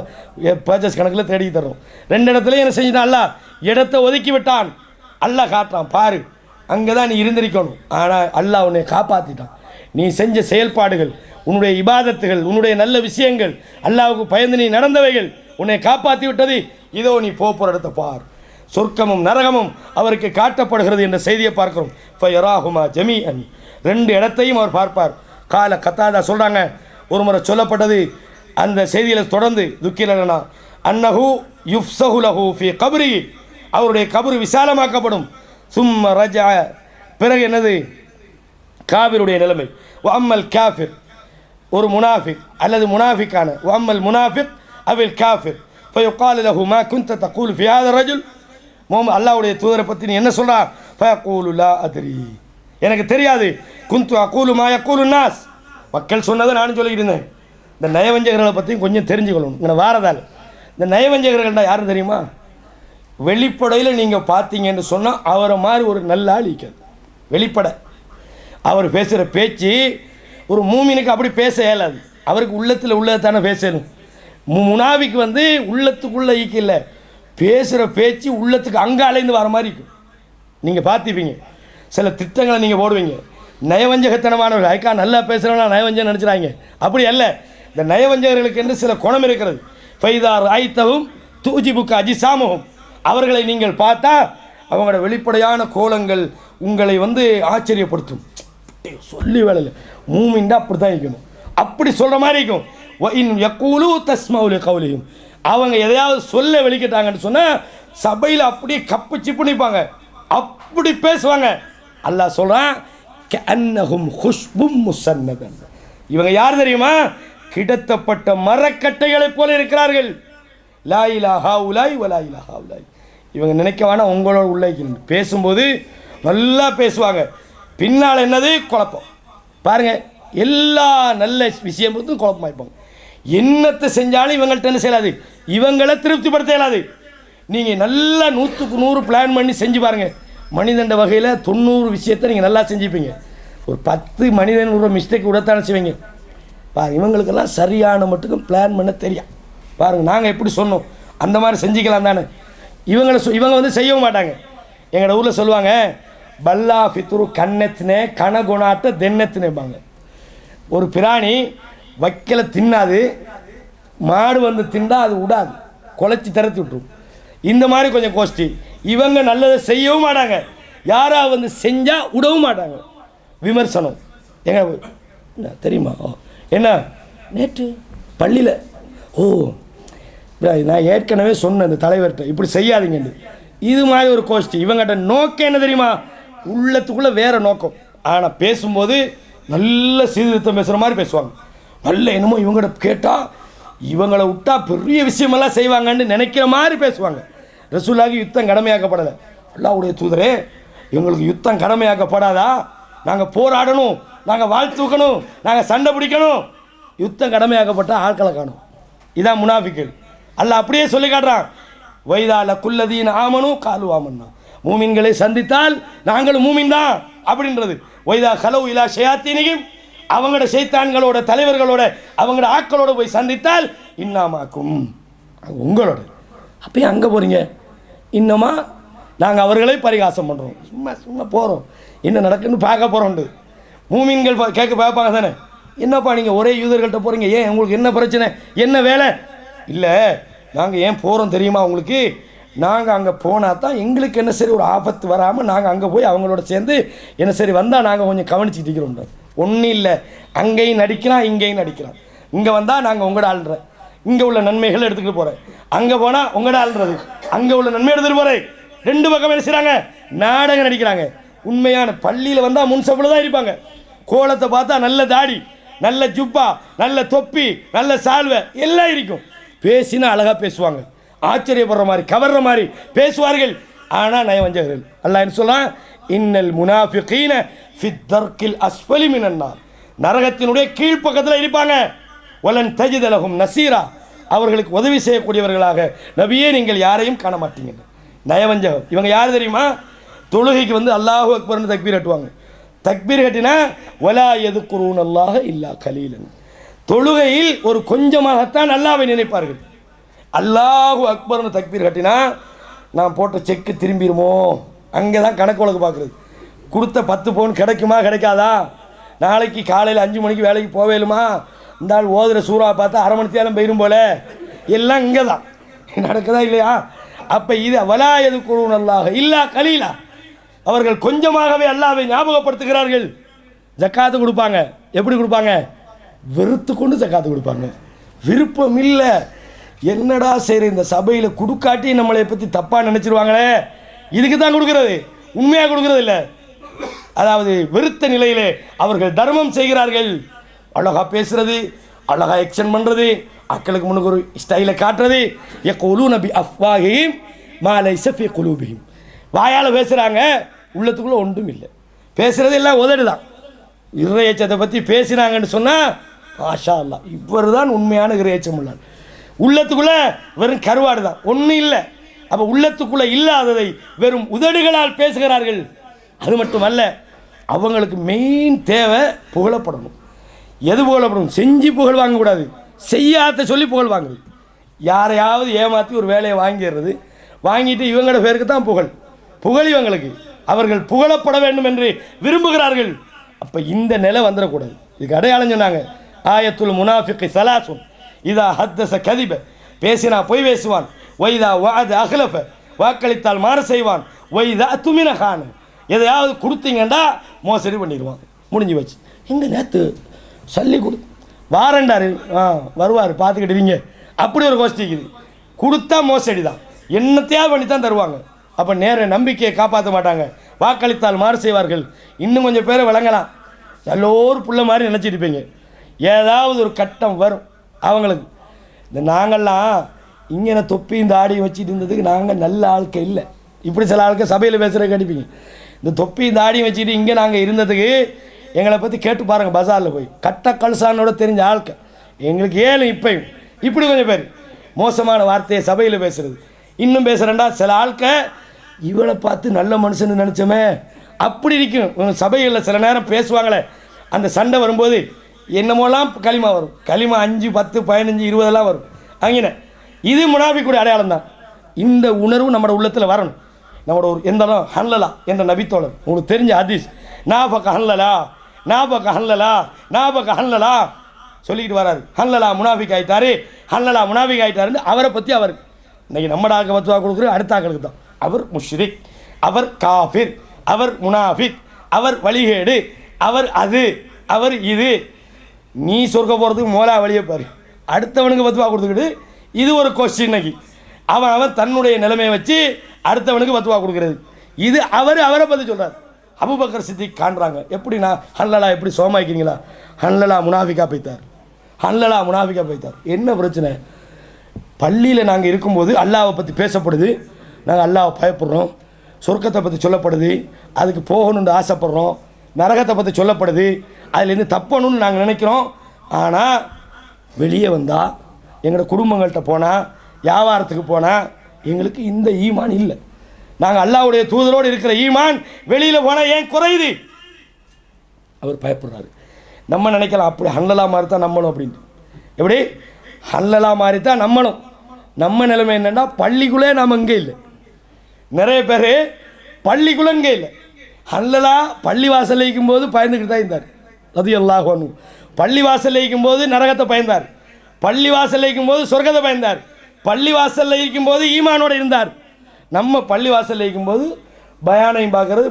பர்ச்சேஸ் கணக்கில் தேடி தர்றோம். 2 இடத்துலையும் என்ன செஞ்சுட்டான், அல்லாஹ் இடத்தை ஒதுக்கி விட்டான். அல்லாஹ் காட்டுறான், பாரு அங்கே தான் நீ இருந்திருக்கணும், ஆனால் அல்லாஹ் உன்னை காப்பாற்றிட்டான். நீ செஞ்ச செயல்பாடுகள், உன்னுடைய இபாதத்துகள், உன்னுடைய நல்ல விஷயங்கள், அல்லாஹ்வுக்கு பயந்து நீ நடந்தவைகள் உன்னை காப்பாற்றி விட்டது. இதோ நீ போகிற இடத்தை பார், சொர்க்கமும் நரகமும் அவருக்கு காட்டப்படுகிறது என்ற செய்தியை பார்க்கிறோம். ஃபயராஹுமா ஜமீஅன், 2 இடத்தையும் அவர் பார்ப்பார். கால கத்தாதா சொல்கிறாங்க, ஒரு முறை சொல்லப்பட்டது அந்த செய்தியில் தொடர்ந்து துக்கிலனா அன்னஹு யுஃப்ஸஹு லஹு ஃபி கப்ரி, அவருடைய கபரு விசாலமாக்கப்படும். சும்ம ரஜா, பிறகு என்னது, காபிருடைய நிலைமை. வ அம்மல் காஃபிர், ஒரு முனாஃபிக் அல்லது முனாஃபிக்கான, வ அம்மல் முனாஃபிக் அவில் காஃபிர் ஃபயுகாலு லஹு மா குன்த தகூலு ஃபி ஹாதா ரஜுல், அல்லாஹ்வுடைய தூதரை பற்றி நீ என்ன சொல்கிறா? ஃபயகூலு லா அத்ரி, எனக்கு தெரியாது. குந்து அகூலு மா யகூலு நாஸ், மக்கள் சொன்னதை நானும் சொல்லிக்கிட்டு இருந்தேன். இந்த நயவஞ்சகர்களை பற்றியும் கொஞ்சம் தெரிஞ்சுக்கொள்ளணும். இங்கே வாரதால் இந்த நயவஞ்சகர்கள்டா யாரும் தெரியுமா? வெளிப்படையில் நீங்கள் பார்த்தீங்கன்னு சொன்னால் அவரை மாதிரி ஒரு நல்ல ஆள் இருக்காது. வெளிப்படை அவர் பேசுகிற பேச்சு ஒரு மூமினுக்கு அப்படி பேச இயலாது, அவருக்கு உள்ளத்தில் உள்ளதை தானே பேசணும். முனாவிக்கு வந்து உள்ளத்துக்குள்ளே ஈக்கில்ல, பேசுகிற பேச்சு உள்ளத்துக்கு அங்கே அலைந்து வர மாதிரி இருக்கும். நீங்கள் பார்த்துப்பீங்க, சில திட்டங்களை நீங்கள் போடுவீங்க, நயவஞ்சகத்தனமானவர்கள், அதுக்கா நல்லா பேசுகிறவனா நயவஞ்சகம் நினச்சிடாங்க. அப்படி அல்ல, இந்த நயவஞ்சகர்களுக்கு என்று சில குணம் இருக்கிறது. ஃபைதார் ஆய்த்தவும் தூஜிபுக்கு அஜிசாமும், அவர்களை நீங்கள் பார்த்தா அவங்களோட வெளிப்படையான கோலங்கள் உங்களை வந்து ஆச்சரியப்படுத்தும். சொல்லி வேலை மூமின்டா அப்படி தான் இருக்கணும், அப்படி சொல்கிற மாதிரி இருக்கும். யக்கூலு தஸ்மவுலி கவுலியும், அவங்க எதையாவது சொல்ல வெளிக்கிட்டாங்கன்னு சொன்னால் சபையில் அப்படியே கப்பு சிப்பு நிற்பாங்க, அப்படி பேசுவாங்க. அல்லாஹ் சொல்கிறான், கஅன்னஹும் குஷ்பும் முஸன்னதன், இவங்க யார் தெரியுமா? கிடத்தப்பட்ட மரக்கட்டைகளைப் போல இருக்கிறார்கள். லா இலாஹா உலாய் வலா இலாஹா உலாய், இவங்க நினைக்க வேணாம் உங்களோட உள்ளே பேசும்போது நல்லா பேசுவாங்க, பின்னால் என்னது குழப்பம். பாருங்கள், எல்லா நல்ல விஷயம் பொறுத்தும் குழப்பமாயிருப்பாங்க. என்னத்தை செஞ்சாலும் இவங்கள்ட்ட என்ன செய்யலாது, இவங்களை திருப்திப்படுத்த இயலாது. நீங்கள் நல்லா 100க்கு 100 பிளான் பண்ணி செஞ்சு பாருங்கள். மனிதண்ட வகையில் 90 விஷயத்தை நீங்கள் நல்லா செஞ்சுப்பீங்க. ஒரு 10 மனிதன் ஒரு மிஸ்டேக் விடத்தானே செய்வீங்க. இவங்களுக்கெல்லாம் சரியான மட்டுக்கும் பிளான் பண்ண தெரியும். பாருங்கள், நாங்கள் எப்படி சொன்னோம் அந்த மாதிரி செஞ்சுக்கலாம் தானே. இவங்க வந்து செய்யவும் மாட்டாங்க. எங்களோட ஊரில் சொல்லுவாங்க, பல்லா ஃபித்துரு கண்ணெத்தினே கணகுணாட்ட தென்னத்தினேப்பாங்க. ஒரு பிராணி வைக்கல தின்னாது, மாடு வந்து திண்டா அது விடாது, குலைச்சி திறத்தி விட்டுரும். இந்த மாதிரி கொஞ்சம் கோஷ்டி. இவங்க நல்லதை செய்யவும் மாட்டாங்க, யாராவது வந்து செஞ்சால் விடவும் மாட்டாங்க. விமர்சனம் எங்க தெரியுமா? என்ன நேற்று பள்ளியில் நான் ஏற்கனவே சொன்னேன் இந்த தலைவர்கிட்ட இப்படி செய்யாதீங்கன்னு. இது மாதிரி ஒரு கோஷ்டி. இவங்ககிட்ட நோக்கம் என்ன தெரியுமா? உள்ளத்துக்குள்ளே வேறு நோக்கம். ஆனால் பேசும்போது நல்ல சீர்திருத்தம் பேசுகிற மாதிரி பேசுவாங்க. நல்ல என்னமோ இவங்ககிட்ட கேட்டால் இவங்களை விட்டா பெரிய விஷயமெல்லாம் செய்வாங்கன்னு நினைக்கிற மாதிரி பேசுவாங்க. ரசூலுல்லாஹி யுத்தம் கடமையாக்கப்படலை. அல்லாஹ்வுடைய தூதரே, இவங்களுக்கு யுத்தம் கடமையாக்கப்படாதா? நாங்கள் போராடணும், நாங்கள் வாழ் தூக்கணும், நாங்கள் சண்டை பிடிக்கணும். யுத்தம் கடமையாக்கப்பட்டால் ஆட்களை காணும். இதான் முனாஃபிக்கள். அல்லாஹ் அப்படியே சொல்லி காட்டுறான், வைதால குல்லதீன் ஆமனும் காலு ஆமன்னா, மூமின்களை சந்தித்தால் நாங்களும் மூமின் தான் அப்படின்றது. வைதா கலவு இலா ஷயாத்தீனியும், அவங்களோட சைத்தான்களோட தலைவர்களோட அவங்களோட ஆட்களோட போய் சந்தித்தால் இன்னாமாக்கும் உங்களோட. அப்பயும் அங்கே போகிறீங்க, இன்னமா நாங்கள் அவர்களை பரிகாசம் பண்ணுறோம். சும்மா சும்மா போகிறோம், என்ன நடக்குன்னு பார்க்க போகிறோண்டு. மூமின்கள் கேட்க பார்ப்பாங்க தானே, என்னப்பா நீங்கள் ஒரே யூதர்கள்ட்ட போகிறீங்க, ஏன் உங்களுக்கு என்ன பிரச்சனை, என்ன வேலை? இல்லை, நாங்கள் ஏன் போகிறோம் தெரியுமா உங்களுக்கு? நாங்கள் அங்கே போனால் தான் எங்களுக்கு என்ன சரி ஒரு ஆபத்து வராமல் நாங்கள் அங்கே போய் அவங்களோட சேர்ந்து என்ன சரி வந்தால் நாங்கள் கொஞ்சம் கவனிச்சுட்டு இருக்கிறோம். ஒன்றும் இல்லை, அங்கேயும் நடிக்கலாம் இங்கேயும் நடிக்கலாம். இங்கே வந்தால் நாங்கள் உங்களோட ஆள்ற, இங்கே உள்ள நன்மைகளை எடுத்துக்கிட்டு போகிறேன், அங்கே போனால் உங்களோட ஆள்றது, அங்கே உள்ள நன்மை எடுத்துகிட்டு போகிறேன். ரெண்டு பக்கம் என்ன செய்கிறாங்க? நாடகம் நடிக்கிறாங்க. உண்மையான பள்ளியில் வந்தால் முன்சப்பில் தான் இருப்பாங்க. கோலத்தை பார்த்தா நல்ல தாடி, நல்ல ஜுப்பா, நல்ல தொப்பி, நல்ல சால்வை எல்லாம் இருக்கும். பேசினா அழகாக பேசுவாங்க, ஆச்சரியப்படுற மாதிரி கவர்ற மாதிரி பேசுவார்கள். ஆனால் நயவஞ்சகர்கள். அல்லாஹ் என்ன சொல்றான்? இன்னல் முனாஃபிகீன ஃபித் தர்கில் அஸ்ஃபலி மினன் நார், நரகத்தினுடைய கீழ்ப்பக்கத்தில் இருப்பாங்க. வலன் தஜித லஹும் நசீரா, அவர்களுக்கு உதவி செய்யக்கூடியவர்களாக நபியே நீங்கள் யாரையும் காண மாட்டீங்க. நயவஞ்சகம். இவங்க யார் தெரியுமா? தொழுகைக்கு வந்து அல்லாஹு அக்பர்னு தக்பீர் கட்டுவாங்க. தக்பீர் கட்டினா வலா யதுக்குரூன் அல்லாஹ இல்லா கலீலன், தொழுகையில் ஒரு கொஞ்சமாகத்தான் அல்லாஹ்வை நினைப்பார்கள். அல்லாஹு அக்பர்னு தக்பீர் கட்டினா நான் போட்ட செக்கு திரும்பிடுமோ, அங்கே தான் கணக்கு வழக்கு பார்க்குறது. கொடுத்த 10 பவுன் கிடைக்குமா கிடைக்காதா, நாளைக்கு காலையில் 5 மணிக்கு வேலைக்கு போவேலுமா, இந்த ஆள் ஓதுற சூறாவை பார்த்தா அரை மணி தேரம் போயிடும் போல, எல்லாம் இங்கே தான் நடக்குதா இல்லையா? அப்போ இது வலாயது குருன் அல்லாஹ் இல்லா கலீலா, அவர்கள் கொஞ்சமாகவே அல்லாஹ்வை ஞாபகப்படுத்துகிறார்கள். ஜக்காத்து கொடுப்பாங்க. எப்படி கொடுப்பாங்க? வெறுத்து கொண்டு ஜக்காத்து கொடுப்பாங்க. விருப்பம் இல்லை. என்னடா சரி, இந்த சபையில் கொடுக்காட்டி நம்மளை பற்றி தப்பாக நினச்சிருவாங்களே, இதுக்கு தான் கொடுக்கறது, உண்மையாக கொடுக்கறது இல்லை. அதாவது வெறுத்த நிலையிலே அவர்கள் தர்மம் செய்கிறார்கள். அழகாக பேசுறது, அழகாக எக்ஷன் பண்ணுறது, அக்களுக்கு முன்னுக்கு ஒரு ஸ்டைலை காட்டுறது. யக்கூலூன பி அஃப்வாஹிஹிம் மா லைஸ ஃபீ குலூபிஹிம், வாயால் பேசுகிறாங்க, உள்ளத்துக்குள்ளே ஒன்றும் இல்லை. பேசுகிறது எல்லாம் உதடு தான். இறையச்சத்தை பற்றி பேசினாங்கன்னு சொன்னால் மாஷா அல்லாஹ், இவர் தான் உண்மையான இறையச்சம் உள்ளார். உள்ளத்துக்குள்ளே வெறும் கருவாடு தான், ஒன்றும் இல்லை. அப்போ உள்ளத்துக்குள்ளே இல்லாததை வெறும் உதடுகளால் பேசுகிறார்கள். அது மட்டுமல்ல, அவங்களுக்கு மெயின் தேவை புகழப்படணும். எது புகழப்படணும்? செஞ்சு புகழ் வாங்கக்கூடாது, செய்யாத சொல்லி புகழ் வாங்குது. யாரையாவது ஏமாற்றி ஒரு வேலையை வாங்கிடுறது, வாங்கிட்டு இவங்களோட பேருக்கு தான் புகழ் இவங்களுக்கு. அவர்கள் புகழப்பட வேண்டும் என்று விரும்புகிறார்கள். அப்போ இந்த நிலை வந்துடக்கூடாது. இதுக்கு அடையாளம் சொன்னாங்க, ஆயத்துல் முனாஃபிக் சலாசுன் இதா ஹத்தஸ கதிப, பேசினா பொய் பேசுவான், ஒய்தா வாத அகலஃப, வாக்களித்தால் மாறு செய்வான், ஒய்தா துமின கான, எதையாவது கொடுத்தீங்கண்டா மோசடி பண்ணிடுவான். முடிஞ்சு வச்சு. எங்கள் நேற்று சல்லி வாரண்டாரு வருவார் பார்த்துக்கிட்டுவீங்க, அப்படி ஒரு கோஷ்டி இருக்குது. கொடுத்தா மோசடி தான், என்னத்தையாவது பண்ணி தான் தருவாங்க. அப்போ நேர நம்பிக்கையை காப்பாற்ற மாட்டாங்க, வாக்களித்தால் மாறு செய்வார்கள். இன்னும் கொஞ்சம் பேரை விளங்கலாம், எல்லோரும் புள்ள மாதிரி நினச்சிருப்பீங்க. ஏதாவது ஒரு கட்டம் வரும் அவங்களுக்கு. இந்த நாங்கள்லாம் இங்கே தொப்பி இந்த ஆடியை வச்சுட்டு இருந்ததுக்கு நாங்கள் நல்ல ஆட்கள் இல்லை. இப்படி சில ஆட்கள் சபையில் பேசுகிற கண்டிப்பீங்க. இந்த தொப்பி இந்த ஆடியை வச்சுட்டு இங்கே நாங்கள் இருந்ததுக்கு எங்களை பற்றி கேட்டு பாருங்கள். பஜாரில் போய் கட்ட கல்சானோட தெரிஞ்ச ஆட்கள் எங்களுக்கு ஏழு இப்பையும் இப்படி கொஞ்சம் பேர் மோசமான வார்த்தையை சபையில் பேசுகிறது. இன்னும் பேசுகிறேன்டா. சில ஆட்க இவளை பார்த்து நல்ல மனுஷன்னு நினச்சோமே அப்படி இருக்கும். சபைகளில் சில நேரம் பேசுவாங்களே, அந்த சண்டை வரும்போது என்னமோலாம் களிமா வரும். களிமா 5, 10, 15, 20 வரும். அங்கே இது முனாஃபிக்குடைய அடையாளம் தான். இந்த உணர்வு நம்மளோட உள்ளத்தில் வரணும். நம்மளோட ஒரு எந்த இடம் ஹன்லலா என்ற நபித்தோழர், உங்களுக்கு தெரிஞ்ச ஹதீஸ், நாபக்க ஹன்லலா நாபக்க ஹன்லலா நாபக்க ஹன்லலா சொல்லிக்கிட்டு வராரு. ஹன்லலா முனாஃபிக் ஆகிட்டாரு, ஹன்லலா முனாஃபிக் ஆகிட்டாருன்னு அவரை பற்றி அவர் இன்றைக்கி நம்மட ஆக்க பத்துவா கொடுக்குற அடுத்த ஆக்களுக்கு தான். அவர் முஷ்ரிக், அவர் காஃபிர், அவர் முனாஃபிக், அவர் வழிகேடு, அவர் அது, அவர் இது. நீ சொர்க்க போகிறதுக்கு மோலா வழியை பாரு, அடுத்தவனுக்கு பத்துவா கொடுத்துக்கிட்டு இது ஒரு கொஸ்டின். இன்னைக்கு அவன் தன்னுடைய நிலைமையை வச்சு அடுத்தவனுக்கு பத்துவா கொடுக்குறது. இது அவரை பற்றி சொல்கிறார். அபூபக்கர் சித்திக் காண்றாங்க. எப்படின்னா ஹன்லலா எப்படி சோமாய்க்கிறீங்களா, ஹன்லலா முனாஃபிக்கா போய்த்தார், ஹன்லலா முனாஃபிக்கா போய்த்தார். என்ன பிரச்சனை? பள்ளியில் நாங்கள் இருக்கும்போது அல்லாவை பற்றி பேசப்படுது, நாங்கள் அல்லாவை பயப்படுறோம், சொர்க்கத்தை பற்றி சொல்லப்படுது, அதுக்கு போகணுன்னு ஆசைப்படுறோம், நரகத்தை பற்றி சொல்லப்படுது, அதுலேருந்து தப்பணும்னு நாங்கள் நினைக்கிறோம். ஆனால் வெளியே வந்தால் எங்களோட குடும்பங்கள்கிட்ட போனால், வியாபாரத்துக்கு போனால் எங்களுக்கு இந்த ஈமான் இல்லை. நாங்கள் அல்லாவுடைய தூதரோடு இருக்கிற ஈமான் வெளியில் போனால் ஏன் குறையுது? அவர் பயப்படுறாரு. நம்ம நினைக்கலாம் அப்படி ஹன்லலா மாதிரி தான் நம்மளும் அப்படின்ட்டு. எப்படி ஹன்லலா மாதிரி தான் நம்மளும். நம்ம நிலைமை என்னென்னா பள்ளிக்குள்ளே நாம் இங்கே இல்லை. நிறைய பேர் பள்ளிக்குள்ளே இங்கே இல்லை. ஹன்லலா பள்ளி வாசல் வைக்கும்போது பயந்துக்கிட்டு தான் இருந்தார். ரலியல்லாஹு அன்ஹு பள்ளி வாசல் வைக்கும்போது நரகத்தை பயந்தார், பள்ளி வாசல் வைக்கும்போது சொர்க்கத்தை பயந்தார், பள்ளி வாசலில் இருக்கும்போது ஈமானோடு இருந்தார். நம்ம பள்ளி வாசலில் இருக்கும்போது பயானையும் பார்க்குறது,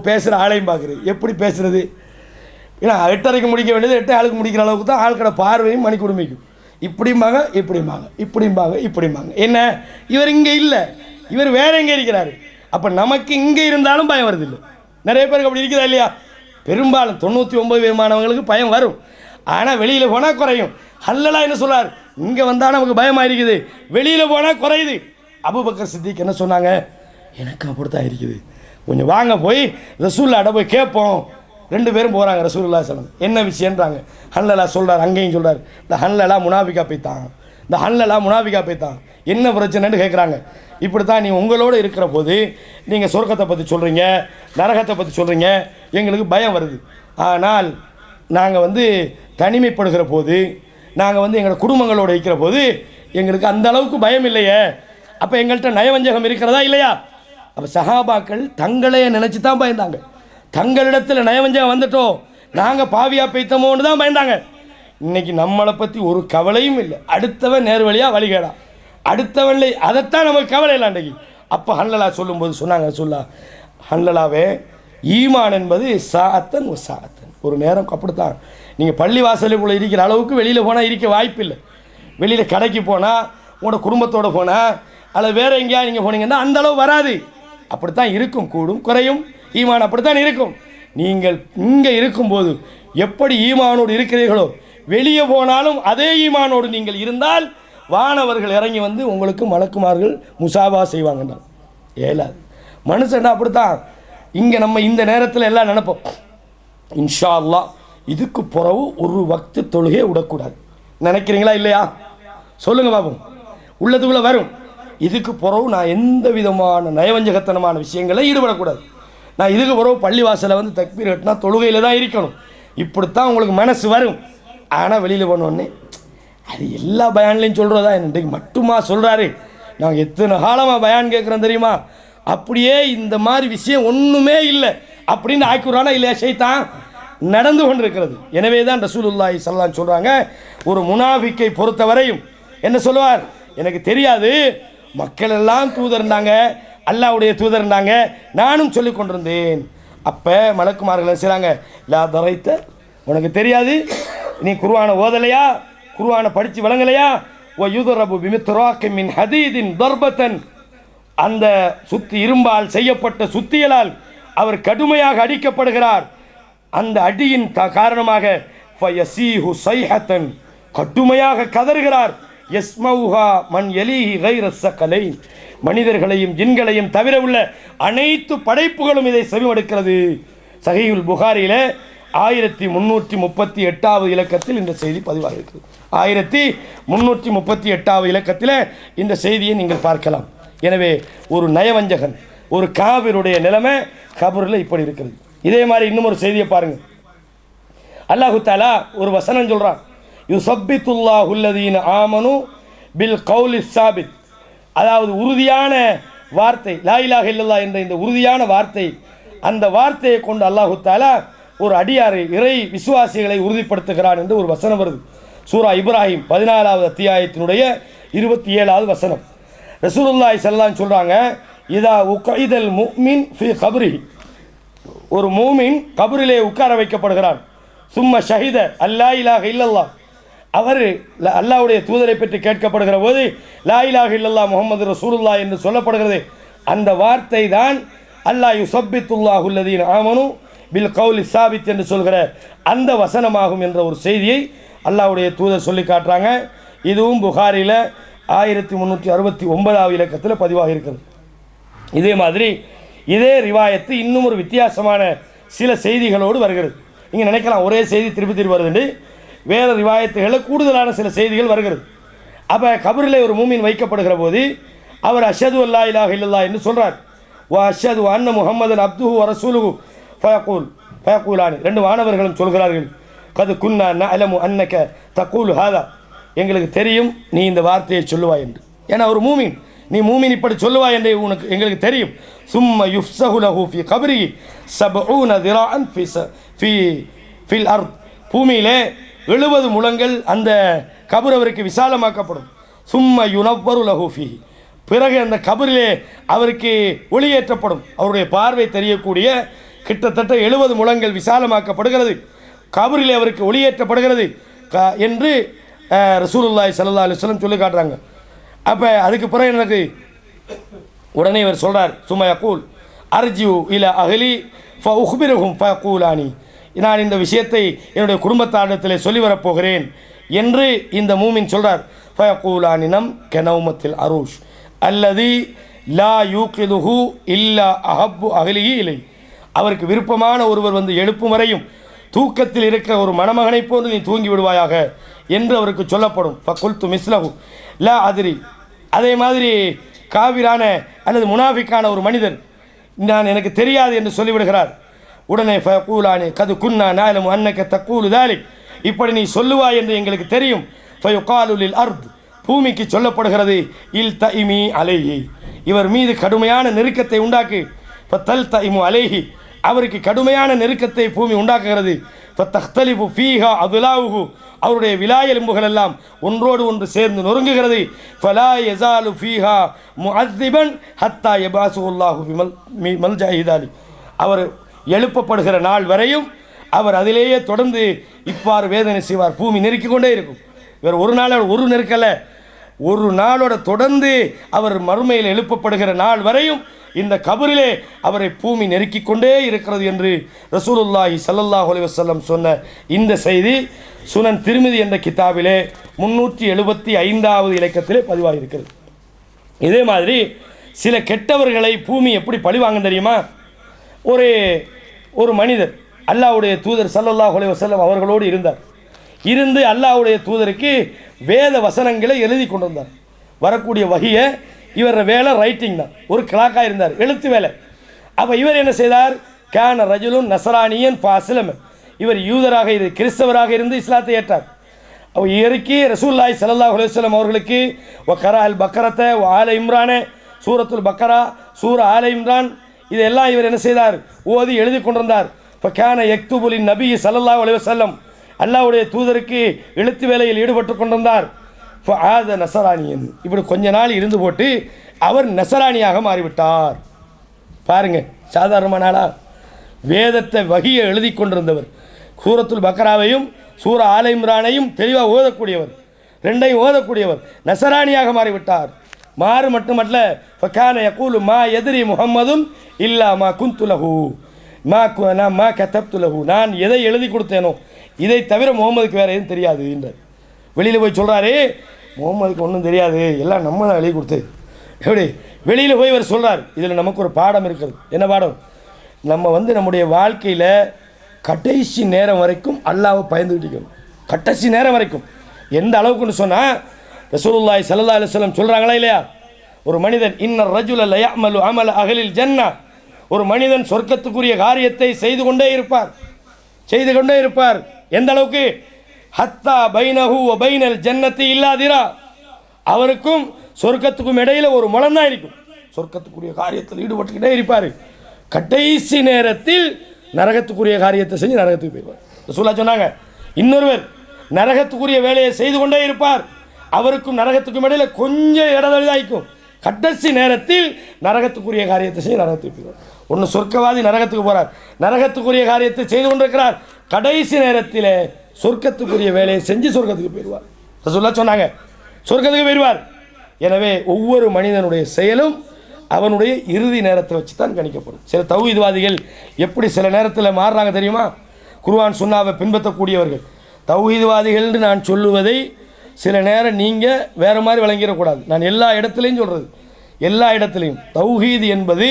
பேசுகிற ஆளையும் பார்க்குறது. எப்படி பேசுகிறது? ஏன்னா 8:30க்கு முடிக்க வேண்டியது 8:00 முடிக்கிற அளவுக்கு தான் ஆட்களோட பார்வையும் மணி குடும்பிக்கும். இப்படிம்பாங்க இப்படிம்பாங்க இப்படிம்பாங்க இப்படிம்பாங்க. என்ன இவர் இங்கே இல்லை, இவர் வேற எங்கே இருக்கிறாரு. அப்போ நமக்கு இங்கே இருந்தாலும் பயம் வருது இல்லை. நிறைய பேருக்கு அப்படி இருக்குதா இல்லையா? பெரும்பாலும் 99% மாணவர்களுக்கு பயம் வரும், ஆனால் வெளியில் போனால் குறையும். ஹன்லலா என்ன சொல்கிறார்? இங்கே வந்தால் நமக்கு பயமாக இருக்குது, வெளியில் போனால் குறையுது. அபூபக்கர் சித்திக் என்ன சொன்னாங்க? எனக்கு அப்படித்தான் இருக்குது, கொஞ்சம் வாங்க போய் ரசூலுல்லாஹ்ட்ட போய் கேட்போம். 2 பேரும் போகிறாங்க. ரசூலுல்லாஹி ஸல்லல்லாஹு அலைஹி வஸல்லம் என்ன விஷயன்றாங்க. ஹன்லலா சொல்கிறார், அங்கேயும் சொல்கிறார், இந்த ஹன்லலா முனாஃபிக்கா போய்த்தான், இந்த ஹன்லலா முனாஃபிக்கா போய்த்தான், என்ன பிரச்சனைன்னு கேட்குறாங்க. இப்படி தான் நீ உங்களோடு இருக்கிற போது நீங்கள் சொர்க்கத்தை பற்றி சொல்கிறீங்க, நரகத்தை பற்றி சொல்கிறீங்க, எங்களுக்கு பயம் வருது. ஆனால் நாங்கள் தனிமைப்படுகிற போது, நாங்கள் எங்களோட குடும்பங்களோடு இருக்கிற போது எங்களுக்கு அந்த அளவுக்கு பயம் இல்லையே. அப்போ எங்கள்கிட்ட நயவஞ்சகம் இருக்கிறதா இல்லையா? அப்போ சஹாபாக்கள் தங்களையே நினச்சி தான் பயந்தாங்க. தங்களிடத்தில் நயவஞ்சகம் வந்துட்டோம், நாங்கள் பாவியாக பெய்த்தோமோன்னு தான் பயந்தாங்க. இன்றைக்கி நம்மளை பற்றி ஒரு கவலையும் இல்லை. அடுத்தவன் நேர் வழியாக வழிகேடா, அடுத்தவன் அதைத்தான் நமக்கு கவலை இல்லை அன்றைக்கி. அப்போ ஹன்லலா சொல்லும்போது சொன்னாங்க, சொல்லா ஹன்லலாவே, ஈமான் என்பது சாத்தன் ஒரு சாத்தன், ஒரு நேரம் அப்படித்தான். நீங்கள் பள்ளி வாசலுக்குள்ளே இருக்கிற அளவுக்கு வெளியில் போனால் இருக்க வாய்ப்பு இல்லை. வெளியில் கடைக்கு போனால், உங்களோட குடும்பத்தோடு போனால், அல்லது வேறு எங்கேயா நீங்கள் போனீங்கன்னா அந்த அளவு வராது. அப்படித்தான் இருக்கும், கூடும் குறையும். ஈமான் அப்படித்தான் இருக்கும். நீங்கள் இங்கே இருக்கும்போது எப்படி ஈமானோடு இருக்கிறீர்களோ, வெளியே போனாலும் அதே ஈமானோடு நீங்கள் இருந்தால் வானவர்கள் இறங்கி உங்களுக்கு மலக்குமார்கள் முசாபா செய்வாங்கன்னு. ஏலாது மனுஷன்டா அப்படித்தான். இங்கே நம்ம இந்த நேரத்தில் எல்லாம் நினைப்போம், இன்ஷா அல்லாஹ் இதுக்கு பிறகு ஒரு வக்து தொழுகை விடக்கூடாது நினைக்கிறீங்களா இல்லையா? சொல்லுங்கள் பாப்போம். உள்ளதுக்குள்ளே வரும், இதுக்கு பிறகு நான் எந்த விதமான நயவஞ்சகத்தனமான விஷயங்களை ஈடுபடக்கூடாது, நான் இதுக்கு பிறகு பள்ளி வாசலில் தக்பீர் கட்டினா தொழுகையில் தான் இருக்கணும், இப்படித்தான் உங்களுக்கு மனசு வரும். ஆனால் வெளியில் போனோடனே அது எல்லா பயான்லையும் சொல்கிறதா, இன்றைக்கு மட்டுமா சொல்கிறாரு? நாங்கள் எத்தனை காலமாக பயான் கேட்குறோம் தெரியுமா? அப்படியே இந்த மாதிரி விஷயம் ஒன்றுமே இல்லை அப்படின்னு ஆக்கிடுறானா இல்லையா? ஷைத்தான் நடந்து கொண்டிருக்கிறது. எனவே தான் ரசூலுல்லாஹி ஸல்லல்லாஹு அலைஹி வஸல்லம் சொல்கிறாங்க, ஒரு முனாஃபிக்கை பொறுத்தவரையும் என்ன சொல்லுவார்? எனக்கு தெரியாது, மக்கள் எல்லாம் தூதர் இருந்தாங்க, அல்லாஹ்வுடைய தூதர் இருந்தாங்க, நானும் சொல்லி கொண்டிருந்தேன். அப்போ மலக்குமார்கள் என்ன செய்கிறாங்க? லா தரைத்த, உனக்கு தெரியாது, நீ குர்ஆனை ஓதலையா, குர்ஆனை படித்து விளங்கலையா? ஓ யுதரபு பிமித்ராக்கி மின் ஹதீதின் தர்பத்தன், அந்த இரும்பால் செய்யப்பட்ட சுத்தியலால் அவர் கடுமையாக அடிக்கப்படுகிறார். அந்த அடியின் காரணமாக ஃபயஸீஹு ஸைஹத்தன், கடுமையாக கதறுகிறார். யஸ்மவுஹா மன் யலீஹி கைர ஸகலைன், மனிதர்களையும் ஜின்களையும் தவிர உள்ள அனைத்து படைப்புகளும் இதை செவிமடுக்கிறது. சஹீஹுல் புகாரியில் 1338வது இலக்கத்தில் இந்த செய்தி பதிவாக இருக்கிறது. 1338வது இலக்கத்தில் இந்த செய்தியை நீங்கள் பார்க்கலாம். எனவே ஒரு நயவஞ்சகன், ஒரு காபிருடைய நிலைமை கபரில் இப்படி இருக்கிறது. இதே மாதிரி இன்னும் ஒரு செய்தியை பாருங்கள். அல்லாஹு தாலா ஒரு வசனம் சொல்கிறான், யுசப்பித்துல்லாஹுல்லதீன ஆமனு பில் கௌலி சாபித். அதாவது உறுதியான வார்த்தை, லா இலாஹ இல்லல்லாஹ் என்ற இந்த உறுதியான வார்த்தை, அந்த வார்த்தையை கொண்டு அல்லாஹு தாலா ஒரு அடியாரை, இறை விசுவாசிகளை உறுதிப்படுத்துகிறான் என்று ஒரு வசனம் வருது. சூரா இப்ராஹிம் 14வது அத்தியாயத்தினுடைய 27வது வசனம். ரசூலுல்லாஹி ஸல்லல்லாஹு அலைஹி சொல்கிறாங்க, இதா உகைதல் முஃமின் ஃபி கப்ரி, ஒரு மூமின் கபரிலே உட்கார வைக்கப்படுகிறான். சும்ம ஷஹித அல்லா இலாஹ இல்லல்லாஹ், அவர் அல்லாஹ்வுடைய தூதரை பற்றி கேட்கப்படுகிற போது லா இலாஹ இல்லல்லாஹ் முஹம்மது ரசூலுல்லாஹ் என்று சொல்லப்படுகிறது. அந்த வார்த்தை தான் அல்லாஹ் யுஸப்பித்துல்லாஹுல்லதீன ஆமனு பில் கௌலி சாபித் என்று சொல்கிற அந்த வசனமாகும் என்ற ஒரு செய்தியை அல்லாஹ்வுடைய தூதர் சொல்லி காட்டுறாங்க. இதுவும் புகாரியில் 1369வது இலக்கத்தில் பதிவாக இருக்கிறது. இதே மாதிரி இதே ரிவாயத்து இன்னும் ஒரு வித்தியாசமான சில செய்திகளோடு வருகிறது. நீங்கள் நினைக்கலாம் ஒரே செய்தி திருப்பி திருப்பி வருதுண்டு, வேறு ரிவாயத்துகளில் கூடுதலான சில செய்திகள் வருகிறது. அப்போ கபரிலே ஒரு மூமின் வைக்கப்படுகிற போது அவர் அஷ்ஹது அல்லா இலாஹ இல்லல்லாஹ் என்று சொல்கிறார். வா அஷ்ஹது அன்ன முஹம்மதன் அப்துஹு வ ரசூலுஹு ஃபயக்கூலானி, ரெண்டு வானவர்களும் சொல்கிறார்கள், கது குன்னா நஅலமு அன்னக தக்கூலு ஹாதா, எங்களுக்கு தெரியும் நீ இந்த வார்த்தையை சொல்லுவாய் என்று. ஏன்னா ஒரு மூமின், நீ மூமின் இப்படி சொல்லுவாய் என்று எங்களுக்கு தெரியும். சும்ம யுஃப்ஸஹு லஹு ஃபி கப்ரிஹி 70 திராஅன் ஃபில் அர்த், பூமியிலே 70 முழங்கள் அந்த கபர் அவருக்கு விசாலமாக்கப்படும். சும்ம யுனவ்வரு லஹு ஃபீஹி, பிறகு அந்த கபரிலே அவருக்கு ஒளியேற்றப்படும். அவருடைய பார்வை தெரியக்கூடிய கிட்டத்தட்ட 70 முழங்கள் விசாலமாக்கப்படுகிறது, கபரிலே அவருக்கு ஒளியேற்றப்படுகிறது என்று ரசூலுல்லாஹி ஸல்லல்லாஹு அலைஹி வஸல்லம் சொல்லி காட்டுறாங்க. அப்போ அதுக்கு பிறகு எனக்கு உடனே இவர் சொல்கிறார், சும்மா யக்கூல் அர்ஜியூ இல அஹ்லி ஃபஉக்பிருஹும் ஃபயக்கூலானி, நான் இந்த விஷயத்தை என்னுடைய குடும்பத்தாரிடத்தில் சொல்லி வரப்போகிறேன் என்று இந்த மூமின் சொல்கிறார். ஃபயக்கூலானி நம் கெனவுமத்தில் அரூஷ் அல்லதி லா யூகிதுஹு இல்லா அஹப்பு அஹ்லிஹி இலை, அவருக்கு விருப்பமான ஒருவர் வந்து எழுப்பும் வரையும் தூக்கத்தில் இருக்கிற ஒரு மணமகனை போன்று நீ தூங்கி விடுவாயாக என்று அவருக்கு சொல்லப்படும். ஃபகுல்து மிஸ்லஹு லா அதிரி, அதே மாதிரி காவிரான அல்லது முனாஃபிக்கான ஒரு மனிதர் நான் எனக்கு தெரியாது என்று சொல்லிவிடுகிறார். உடனே ஃபயக்கூலானி கது குன்னா நஅலமு அன்னக தக்கூலு தாலிக், இப்படி நீ சொல்லுவாய் என்று எங்களுக்கு தெரியும். ஃபயுகாலு லில் அர்த், பூமிக்கு சொல்லப்படுகிறது, இல் தஇமி அலைஹி, இவர் மீது கடுமையான நெருக்கத்தை உண்டாக்கு. ஃபதல் தஇமு அலைஹி, அவருக்கு கடுமையான நெருக்கத்தை பூமி உண்டாக்குகிறது. ஃபதக்தலிஃபு ஃபீஹா அதுலாவுஹு, அவருடைய விலா எலும்புகள் எல்லாம் ஒன்றோடு ஒன்று சேர்ந்து நொறுங்குகிறது. ஃபலா யஸாலு ஃபீஹா முஅذிபன் ஹத்தா யபாசுல்லாஹு மல்ஜஹிதாலி, அவர் எழுப்பப்படுகிற நாள் வரையும் அவர் அதிலேயே தொடர்ந்து இவ்வாறு வேதனை செய்வார். பூமி நெருக்கிக் கொண்டே இருக்கும். வேறு ஒரு நாளோட ஒரு நெருக்கலை, ஒரு நாளோட தொடர்ந்து அவர் மறுமையில் எழுப்பப்படுகிற நாள் வரையும் இந்த கபரிலே அவரை பூமி நெருக்கிக் கொண்டே இருக்கிறது என்று ரசூலுல்லாஹி ஸல்லல்லாஹு அலைஹி வஸல்லம் சொன்ன இந்த செய்தி சுனன் திர்மிதி என்ற கிதாபிலே 375வது இலக்கத்திலே பதிவாகியிருக்கிறது. இதே மாதிரி சில கெட்டவர்களை பூமி எப்படி பழிவாங்க தெரியுமா? ஒரு மனிதர் அல்லாஹ்வுடைய தூதர் ஸல்லல்லாஹு அலைஹி வஸல்லம் அவர்களோடு இருந்து அல்லாஹ்வுடைய தூதருக்கு வேத வசனங்களை எழுதி கொண்டு வந்தார். வரக்கூடிய வகையை இவர் வேலை ரைட்டிங் தான், ஒரு கிளாக்காக இருந்தார், எழுத்து வேலை. அப்போ இவர் என்ன செய்தார்? கான ரஜுலுன் நசரானியன் ஃபாசிலம், இவர் யூதராக கிறிஸ்தவராக இருந்து இஸ்லாத்தை ஏற்றார். அவர் இயற்கை ரசூலுல்லாஹி ஸல்லல்லாஹு அலைஹி வஸல்லம் அவர்களுக்கு வக்கரா அல் பக்கரத்தை ஆல இம்ரானே, சூரத்துல் பக்கரா, சூர ஆல இம்ரான், இதெல்லாம் இவர் என்ன செய்தார்? ஓதி எழுதி கொண்டிருந்தார். இப்போ கான யக்துபுலின் நபி ஸல்லல்லாஹு அலைஹி வஸல்லம், அல்லாஹ்வுடைய தூதருக்கு எழுத்து வேலையில் ஈடுபட்டு கொண்டிருந்தார். ஆத நசரானியன், இப்படி கொஞ்ச நாள் இருந்து போட்டு அவர் நசரானியாக மாறிவிட்டார். பாருங்க, சாதாரணமான நாளா? வேதத்தை வகியை எழுதி கொண்டிருந்தவர், சூரத்துல் பக்கராவையும் சூர ஆல இம்ரானையும் தெளிவாக ஓதக்கூடியவர், ரெண்டையும் ஓதக்கூடியவர் நசரானியாக மாறிவிட்டார். மாறு மட்டுமல்ல, ஃபகான யகூலு மா எதிரி முஹம்மதுன் இல்லா மா குந்துலஹு மா கதப்துலஹு, நான் எதை எழுதி கொடுத்தேனோ இதை தவிர முகமதுக்கு வேறு எதுவும் தெரியாது என்றார். வெளியில் போய் சொல்கிறாரு, முகமதுக்கு ஒன்றும் தெரியாது, எல்லாம் நம்ம தான் எழுதி கொடுத்து. எப்படி வெளியில் போய் இவர் சொல்கிறார். இதில் நமக்கு ஒரு பாடம் இருக்கிறது. என்ன பாடம்? நம்ம நம்முடைய வாழ்க்கையில் கடைசி நேரம் வரைக்கும் அல்லாஹ்வை பயந்துக்கிட்டு இருக்கணும். கடைசி நேரம் வரைக்கும் எந்த அளவுக்குன்னு சொன்னால், ரசூலுல்லாஹி ஸல்லல்லாஹு அலைஹி வஸல்லம் சொல்கிறாங்களா இல்லையா? ஒரு மனிதன் இன்னர் ரஜுல லயஅமலு அமல அஹ்லில் ஜன்னா, ஒரு மனிதன் சொர்க்கத்துக்குரிய காரியத்தை செய்து கொண்டே இருப்பார். எந்த அளவுக்கு? ஹத்தா பைனஹு வ பைனல் ஜன்னத்தி இல்லாதிரா, அவருக்கும் சொர்க்கத்துக்கும் இடையில ஒரு முளம் தான் இருக்கும். சொர்க்கத்துக்குரிய காரியத்தில் ஈடுபட்டுக்கிட்டே இருப்பார். கடைசி நேரத்தில் நரகத்துக்குரிய காரியத்தை செஞ்சு நரகத்துக்கு போயிடுவார். ரசூலுல்லாஹ் சொன்னாங்க, இன்னொருவர் நரகத்துக்குரிய வேலையை செய்து கொண்டே இருப்பார், அவருக்கும் நரகத்துக்கும் இடையில கொஞ்சம் இடதழிதாய்க்கும். கடைசி நேரத்தில் நரகத்துக்குரிய காரியத்தை செய்து நரகத்துக்கு போயிடுவார். ஒன்று சொர்க்கவாதி நரகத்துக்கு போகிறார், நரகத்துக்குரிய காரியத்தை செய்து கொண்டிருக்கிறார், கடைசி நேரத்தில் சொர்க்கத்துக்குரிய வேலையை செஞ்சு சொர்க்கத்துக்கு போயிடுவார். ரசூலுல்லாஹ் சொன்னாங்க, சொர்க்கத்துக்கு போயிடுவார். எனவே ஒவ்வொரு மனிதனுடைய செயலும் அவனுடைய இறுதி நேரத்தை வச்சு தான் கணிக்கப்படும். சில தௌஹீத்வாதிகள் எப்படி சில நேரத்தில் மாறுறாங்க தெரியுமா? குர்ஆன் சுன்னாவை பின்பற்றக்கூடியவர்கள். தௌஹீத்வாதிகள்னு நான் சொல்லுவதை சில நேரம் நீங்கள் வேறு மாதிரி விளங்கிடக்கூடாது. நான் எல்லா இடத்துலையும் சொல்கிறது, எல்லா இடத்துலையும் தௌஹீத் என்பது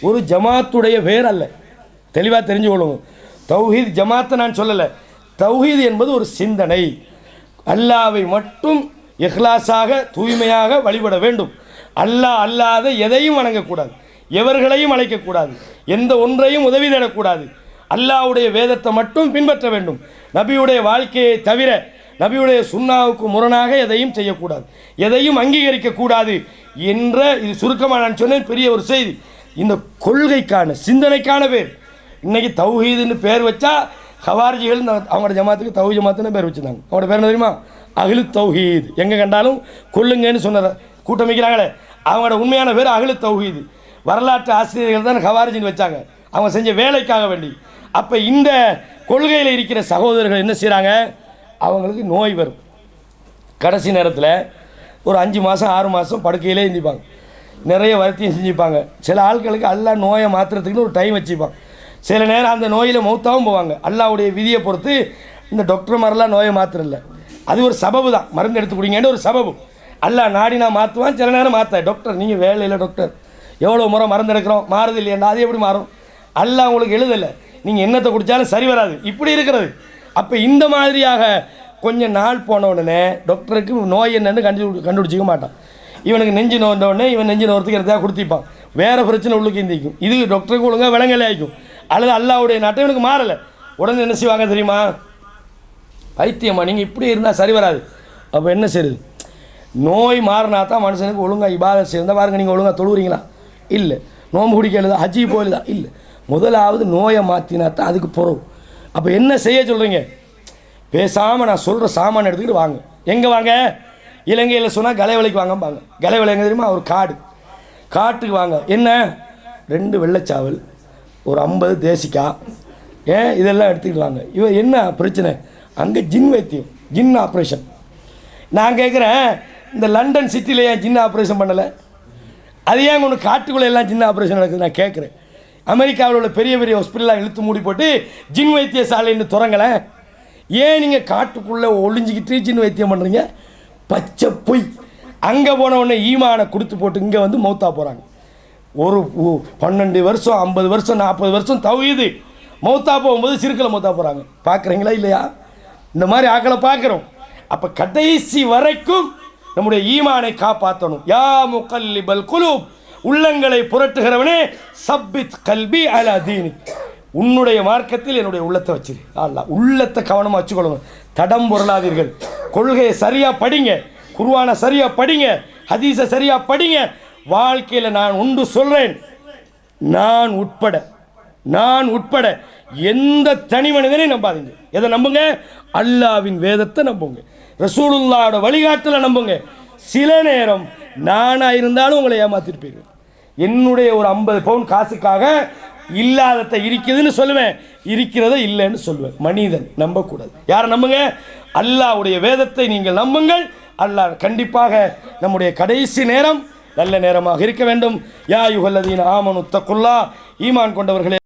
ஒரு ஜமாத்துடைய பேர் அல்ல. தெளிவாக தெரிஞ்சு கொள்ளுங்க. தௌஹீத் ஜமாத்தை நான் சொல்லலை. தௌஹீத் என்பது ஒரு சிந்தனை. அல்லாவை மட்டும் இஹ்லாஸாக தூய்மையாக வழிபட வேண்டும். அல்லாஹ் அல்லாத எதையும் வணங்கக்கூடாது, எவர்களையும் அழைக்கக்கூடாது, எந்த ஒன்றையும் உதவி தேடக்கூடாது. அல்லாஹ்வுடைய வேதத்தை மட்டும் பின்பற்ற வேண்டும். நபியுடைய வாழ்க்கையை தவிர நபியுடைய சுன்னாவுக்கு முரணாக எதையும் செய்யக்கூடாது, எதையும் அங்கீகரிக்கக்கூடாது என்ற, இது சுருக்கமாக நான் சொன்னேன், பெரிய ஒரு செய்தி. இந்த கொள்கைக்கான சிந்தனைக்கான பேர். இன்றைக்கி தௌஹீதுன்னு பேர் வச்சா ஹவாரிஜிகள் அவங்களோட ஜமாத்துக்கு தௌஹீத் ஜமாத்துன்னு பேர் வச்சுருந்தாங்க. அவங்களோட பேர் என்ன தெரியுமா? அஹ்லு தௌஹீத். எங்கே கண்டாலும் கொள்ளுங்கன்னு சொன்ன கூட்டம் வைக்கிறாங்களே, அவங்களோட உண்மையான பேர் அஹ்லு தௌஹீத். வரலாற்று ஆசிரியர்கள் தான் ஹவாரிஜின்னு வச்சாங்க, அவங்க செஞ்ச வேலைக்காக வேண்டி. அப்போ இந்த கொள்கையில் இருக்கிற சகோதரர்கள் என்ன செய்கிறாங்க? அவங்களுக்கு நோய் வரும். கடைசி நேரத்தில் ஒரு 5 மாதம் 6 மாதம் படுக்கையிலே இருந்திப்பாங்க, நிறைய வருத்தியம் செஞ்சுப்பாங்க. சில ஆட்களுக்கு அல்லாஹ் நோயை மாற்றுறதுக்குன்னு ஒரு டைம் வச்சுப்பாங்க. சில நேரம் அந்த நோயில் மௌத்தாகவும் போவாங்க. அல்லாஹ்வுடைய விதியை பொறுத்து இந்த டாக்டர் மாதிரிலாம் நோயை மாத்திரல, அது ஒரு சபபு தான். மருந்து எடுத்து குடிங்கன்னு ஒரு சபபு. அல்லாஹ் நாடினா மாற்றுவான், சில நேரம் மாற்ற. டாக்டர் நீங்கள் வேலை இல்லை டாக்டர், எவ்வளோ முறை மருந்து எடுக்கிறோம், மாறுது இல்லையா? அது எப்படி மாறும்? அல்லாஹ் உங்களுக்கு எழுதலை, நீங்கள் என்னத்தை குடித்தாலும் சரி வராது, இப்படி இருக்கிறது. அப்போ இந்த மாதிரியாக கொஞ்சம் நாள் போன உடனே டாக்டருக்கு நோய் என்னன்னு கண்டுபிடிச்சிக்க மாட்டான். இவனுக்கு நெஞ்சு நோண்ட உடனே இவன் நெஞ்சு நோறதுக்கு எதாவது கொடுத்திப்பான், வேறு பிரச்சனை உள்ளுக்கு இந்திக்கும். இது டாக்டருக்கு ஒழுங்காக விலங்கலை ஆகிக்கும். அல்லது அல்லாஹ்வுடைய நாட்டம் இவனுக்கு மாறலை. உடனே என்ன செய்வாங்க தெரியுமா? பைத்தியமா நீங்கள் இப்படி இருந்தால் சரி வராது. அப்போ என்ன செய்யுது? நோய் மாறினா தான் மனுஷனுக்கு ஒழுங்காக இபாதத் செய்யணும். பாருங்க, நீங்கள் ஒழுங்காக தொழுவுறீங்களா? இல்லை. நோம்பு குடிக்கலுதா? ஹஜ்ஜி போயிலுதா? இல்லை. முதலாவது நோயை மாற்றினா தான் அதுக்கு பொறவு. அப்போ என்ன செய்ய சொல்கிறீங்க? பேசாமல் நான் சொல்கிற சாமான் எடுத்துக்கிட்டு வாங்க. எங்கே வாங்க? இலங்கையில் சொன்னால் கலைவலைக்கு வாங்கம்பாங்க. கலைவலை எங்கே தெரியுமா? ஒரு காட்டுக்கு வாங்க. என்ன? 2 வெள்ளைச்சாவல், ஒரு 50 தேசிக்காய், இதெல்லாம் எடுத்துக்கிட்டு வாங்க. இவன் என்ன பிரச்சனை? அங்கே ஜின் வைத்தியம், ஜின் ஆப்ரேஷன். நான் கேட்குறேன், இந்த லண்டன் சிட்டியில் ஏன் ஜின் ஆப்ரேஷன் பண்ணலை? அது ஏன் ஒன்று காட்டுக்குள்ளே எல்லாம் ஜின் ஆப்ரேஷன் நடக்குது? நான் கேட்குறேன். அமெரிக்காவில் உள்ள பெரிய பெரிய ஹாஸ்பிட்டலாக இழுத்து மூடி போட்டு ஜின் வைத்தியசாலைன்னு தொடங்கலை. ஏன் நீங்கள் காட்டுக்குள்ளே ஒளிஞ்சிக்கிட்டு ஜின் வைத்தியம் பண்ணுறீங்க? பச்சை பொய். அங்கே போன உடனே ஈமானை கொடுத்து போட்டு இங்கே வந்து மௌத்தா போகிறாங்க. ஒரு 12 வருஷம் 50 வருஷம் 40 வருஷம் தௌஹீது, மௌத்தா போகும்போது சிறுக்கில் மௌத்தா போகிறாங்க. பார்க்குறீங்களா இல்லையா? இந்த மாதிரி ஆக்களை பார்க்குறோம். அப்போ கடைசி வரைக்கும் நம்முடைய ஈமானை காப்பாற்றணும். யா முகல்லிபல் குலூப், உள்ளங்களை புரட்டுகிறவனே, சப்பித் கல்பி அலா தீனி, உன்னுடைய மார்க்கத்தில் என்னுடைய உள்ளத்தை வச்சிரு. அல்லா உள்ளத்தை கவனமாக வச்சுக்கொள்ளுங்க, தடம் பொருளாதீர்கள். கொள்கையை சரியாக படிங்க, குர்ஆனை சரியாக படிங்க, ஹதீஸை சரியாக படிங்க. வாழ்க்கையில் நான் உண்டு சொல்கிறேன், நான் உட்பட எந்த தனி மனிதனையும் நம்பாதீங்க. எதை நம்புங்க? அல்லாவின் வேதத்தை நம்புங்க, ரசூலுல்லாஹ்வோட வழிகாட்டலை நம்புங்க. சில நேரம் நானாக இருந்தாலும் உங்களை ஏமாற்றிட்டு போயிடுவேன். என்னுடைய ஒரு 50 பவுன் காசுக்காக இல்லாததை இருக்குதுன்னு சொல்லுவேன், இருக்கிறத இல்லைன்னு சொல்லுவேன். மனிதன் நம்பக்கூடாது. யாரை நம்புங்க? அல்லாஹ்வுடைய வேதத்தை நீங்கள் நம்புங்கள். அல்லாஹ் கண்டிப்பாக நம்முடைய கடைசி நேரம் நல்ல நேரமாக இருக்க வேண்டும். யா அய்யுஹல்லதீன ஆமனு தக்குல்லாஹ், ஈமான் கொண்டவர்களே